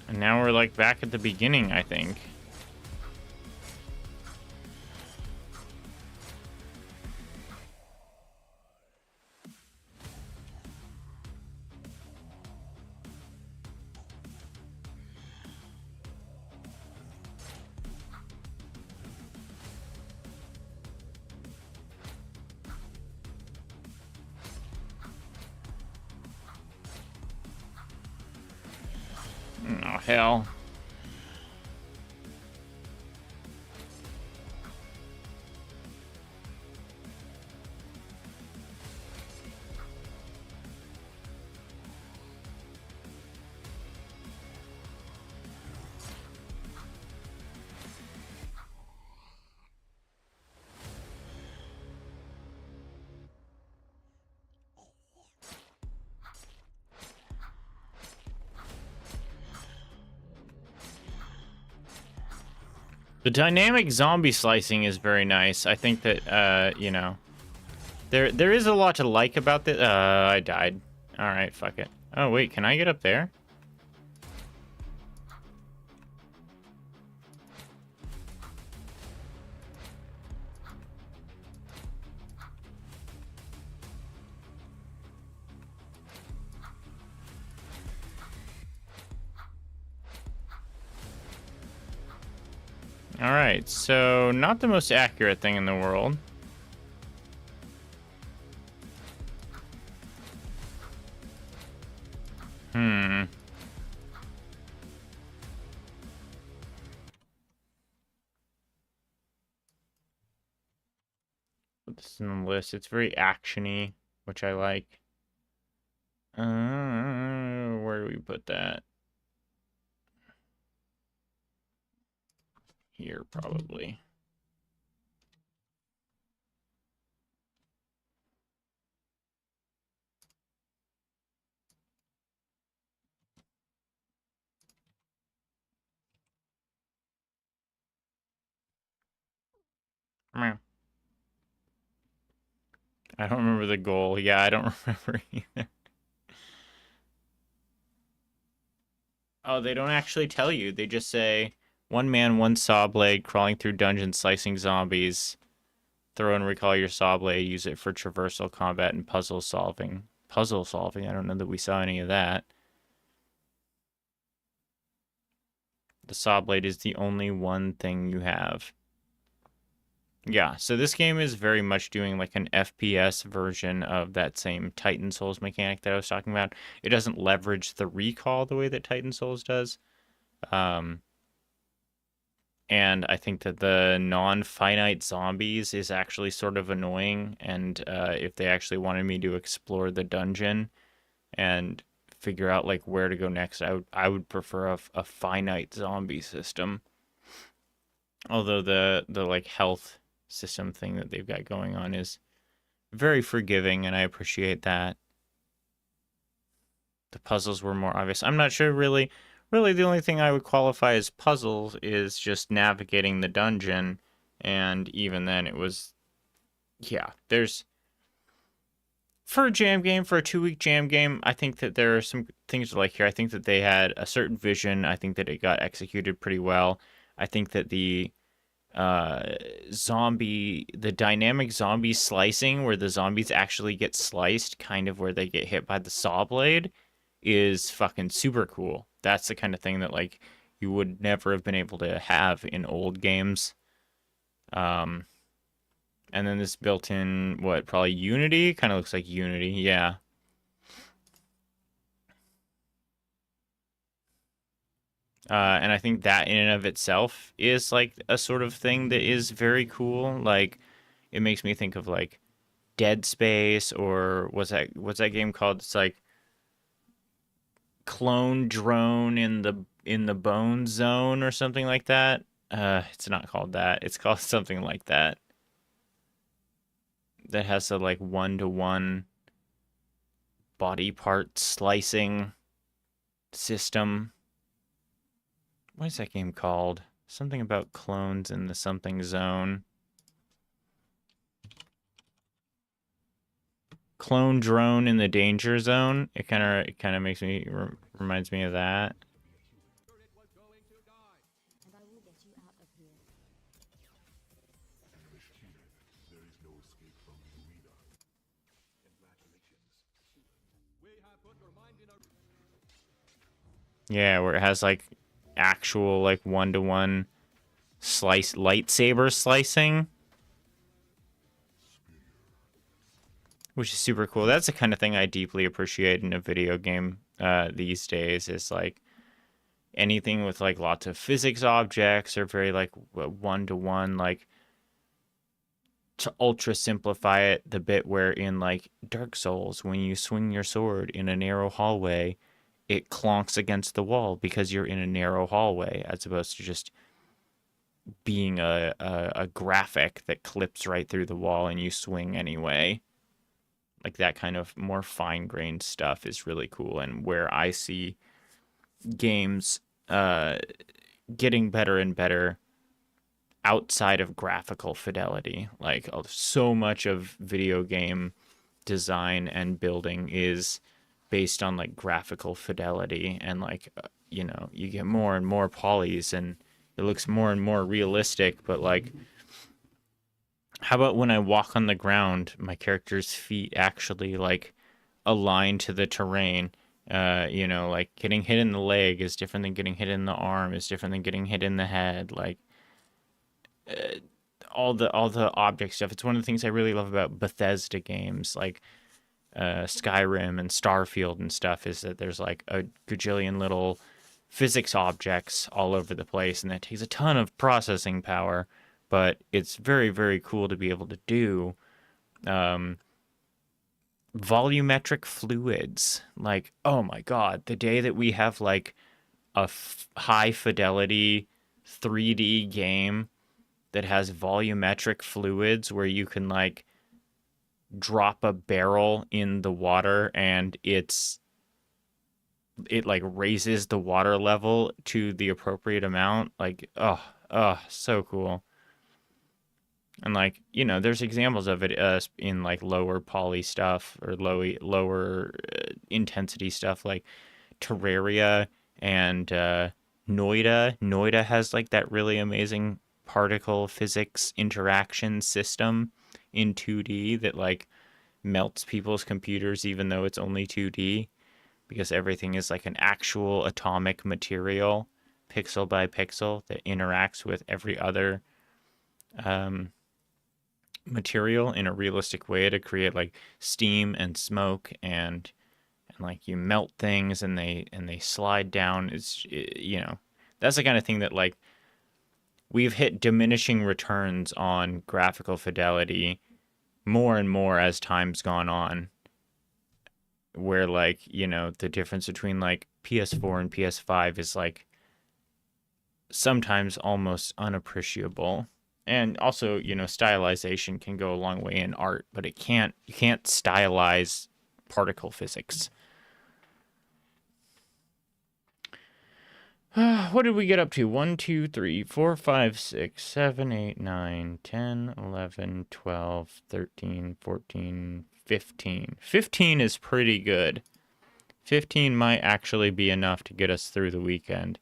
And now we're like back at the beginning, I think. Oh, hell. The dynamic zombie slicing is very nice. I think that, you know, there is a lot to like about this. I died. All right, fuck it. Oh, wait, can I get up there? All right, so not the most accurate thing in the world. Put this in the list. It's very actiony, which I like. Where do we put that? Here, probably. Meow. I don't remember the goal. Yeah, I don't remember either. Oh, they don't actually tell you. They just say, one man, one saw blade, crawling through dungeons, slicing zombies. Throw and recall your saw blade. Use it for traversal combat and puzzle solving. Puzzle solving? I don't know that we saw any of that. The saw blade is the only one thing you have. Yeah, so this game is very much doing like an FPS version of that same Titan Souls mechanic that I was talking about. It doesn't leverage the recall the way that Titan Souls does. And I think that the non-finite zombies is actually sort of annoying. And if they actually wanted me to explore the dungeon and figure out like where to go next, I would prefer a finite zombie system. Although the like health system thing that they've got going on is very forgiving, and I appreciate that. The puzzles were more obvious. I'm not sure really the only thing I would qualify as puzzles is just navigating the dungeon, and even then it was, yeah, there's, for a jam game, for a 2-week jam game, I think that there are some things to like here. I think that they had a certain vision. I think that it got executed pretty well. I think that the dynamic zombie slicing, where the zombies actually get sliced, kind of where they get hit by the saw blade, is fucking super cool. That's the kind of thing that like you would never have been able to have in old games. And then this built in, what, probably Unity? Kind of looks like Unity, yeah. And I think that in and of itself is like a sort of thing that is very cool. Like, it makes me think of like Dead Space, or what's that game called? It's like Clone Drone in the Bone Zone or something like that. It's not called that. It's called something like that. That has a like 1-to-1 body part slicing system. What is that game called? Something about clones in the something zone. Clone Drone in the danger zone. It kind of makes me reminds me of that. And I will get you out of here. Yeah, where it has like actual like 1-to-1 lightsaber slicing, which is super cool. That's the kind of thing I deeply appreciate in a video game these days, is like anything with like lots of physics objects, or very like 1-to-1, like, to ultra simplify it, the bit where in like Dark Souls, when you swing your sword in a narrow hallway, it clonks against the wall because you're in a narrow hallway, as opposed to just being a graphic that clips right through the wall and you swing anyway. Like, that kind of more fine-grained stuff is really cool, and where I see games getting better and better outside of graphical fidelity. Like, so much of video game design and building is based on like graphical fidelity, and like you get more and more polys and it looks more and more realistic, but like, how about when I walk on the ground, my character's feet actually like align to the terrain? Like getting hit in the leg is different than getting hit in the arm, is different than getting hit in the head. Like, all the object stuff. It's one of the things I really love about Bethesda games, like Skyrim and Starfield and stuff, is that there's like a gajillion little physics objects all over the place, and that takes a ton of processing power, but it's very, very cool to be able to do. Volumetric fluids, like, oh my god, the day that we have like a high fidelity 3D game that has volumetric fluids where you can like drop a barrel in the water and it like raises the water level to the appropriate amount. Like, so cool. And like, there's examples of it in like lower poly stuff, or lower intensity stuff, like Terraria and Noida. Noida has like that really amazing particle physics interaction system in 2D that like melts people's computers even though it's only 2D, because everything is like an actual atomic material, pixel by pixel, that interacts with every other material in a realistic way to create like steam and smoke, and like you melt things and they slide down. That's the kind of thing that like we've hit diminishing returns on graphical fidelity more and more as time's gone on, where like, the difference between like PS4 and PS5 is like sometimes almost unappreciable. And also, stylization can go a long way in art, but you can't stylize particle physics. What did we get up to? 1, 2, 3, 4, 5, 6, 7, 8, 9, 10, 11, 12, 13, 14, 15. 15 is pretty good. 15 might actually be enough to get us through the weekend.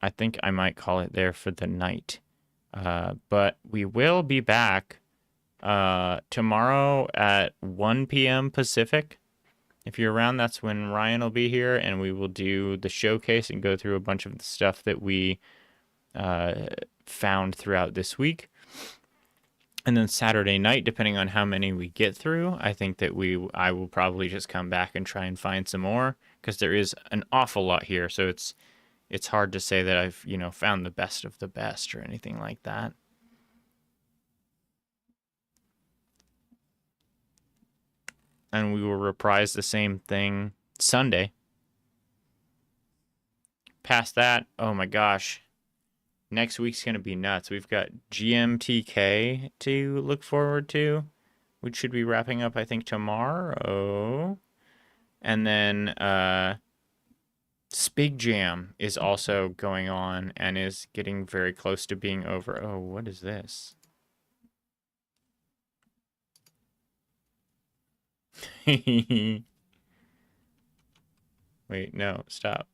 I think I might call it there for the night. But we will be back tomorrow at 1 p.m. Pacific. If you're around, that's when Ryan will be here, and we will do the showcase and go through a bunch of the stuff that we found throughout this week. And then Saturday night, depending on how many we get through, I think that I will probably just come back and try and find some more, because there is an awful lot here. So it's hard to say that I've, found the best of the best or anything like that. And we will reprise the same thing Sunday. Past that, oh my gosh. Next week's going to be nuts. We've got GMTK to look forward to, which should be wrapping up, I think, tomorrow. And then Spig Jam is also going on and is getting very close to being over. Oh, what is this? Wait, no, stop.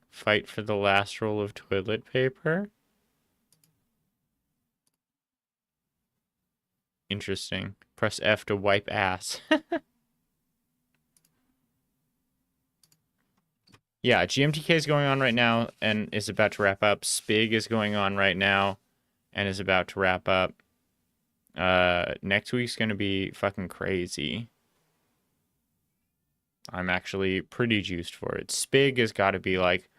Fight for the last roll of toilet paper? Interesting. Press F to wipe ass. Yeah, GMTK is going on right now and is about to wrap up. Spig is going on right now and is about to wrap up. Next week's going to be fucking crazy. I'm actually pretty juiced for it. Spig has got to be like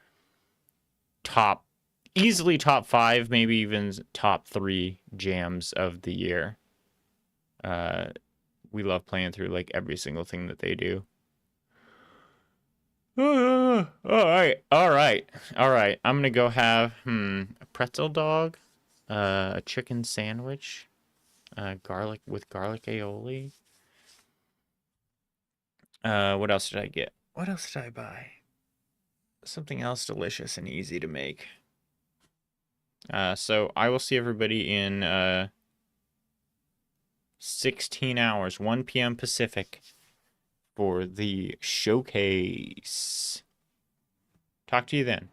easily top 5, maybe even top 3 jams of the year. We love playing through like every single thing that they do. All right. I'm gonna go have a pretzel dog, a chicken sandwich, garlic aioli. What else did I get? What else did I buy? Something else delicious and easy to make. So I will see everybody in 16 hours, 1 p.m. Pacific, for the showcase. Talk to you then.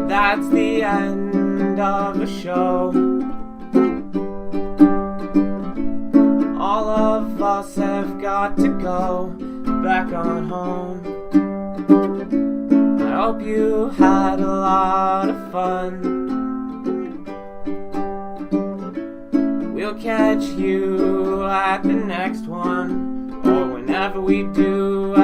That's the end of the show. All of us have got to go back on home. I hope you had a lot of fun. We'll catch you at the next one, or whenever we do.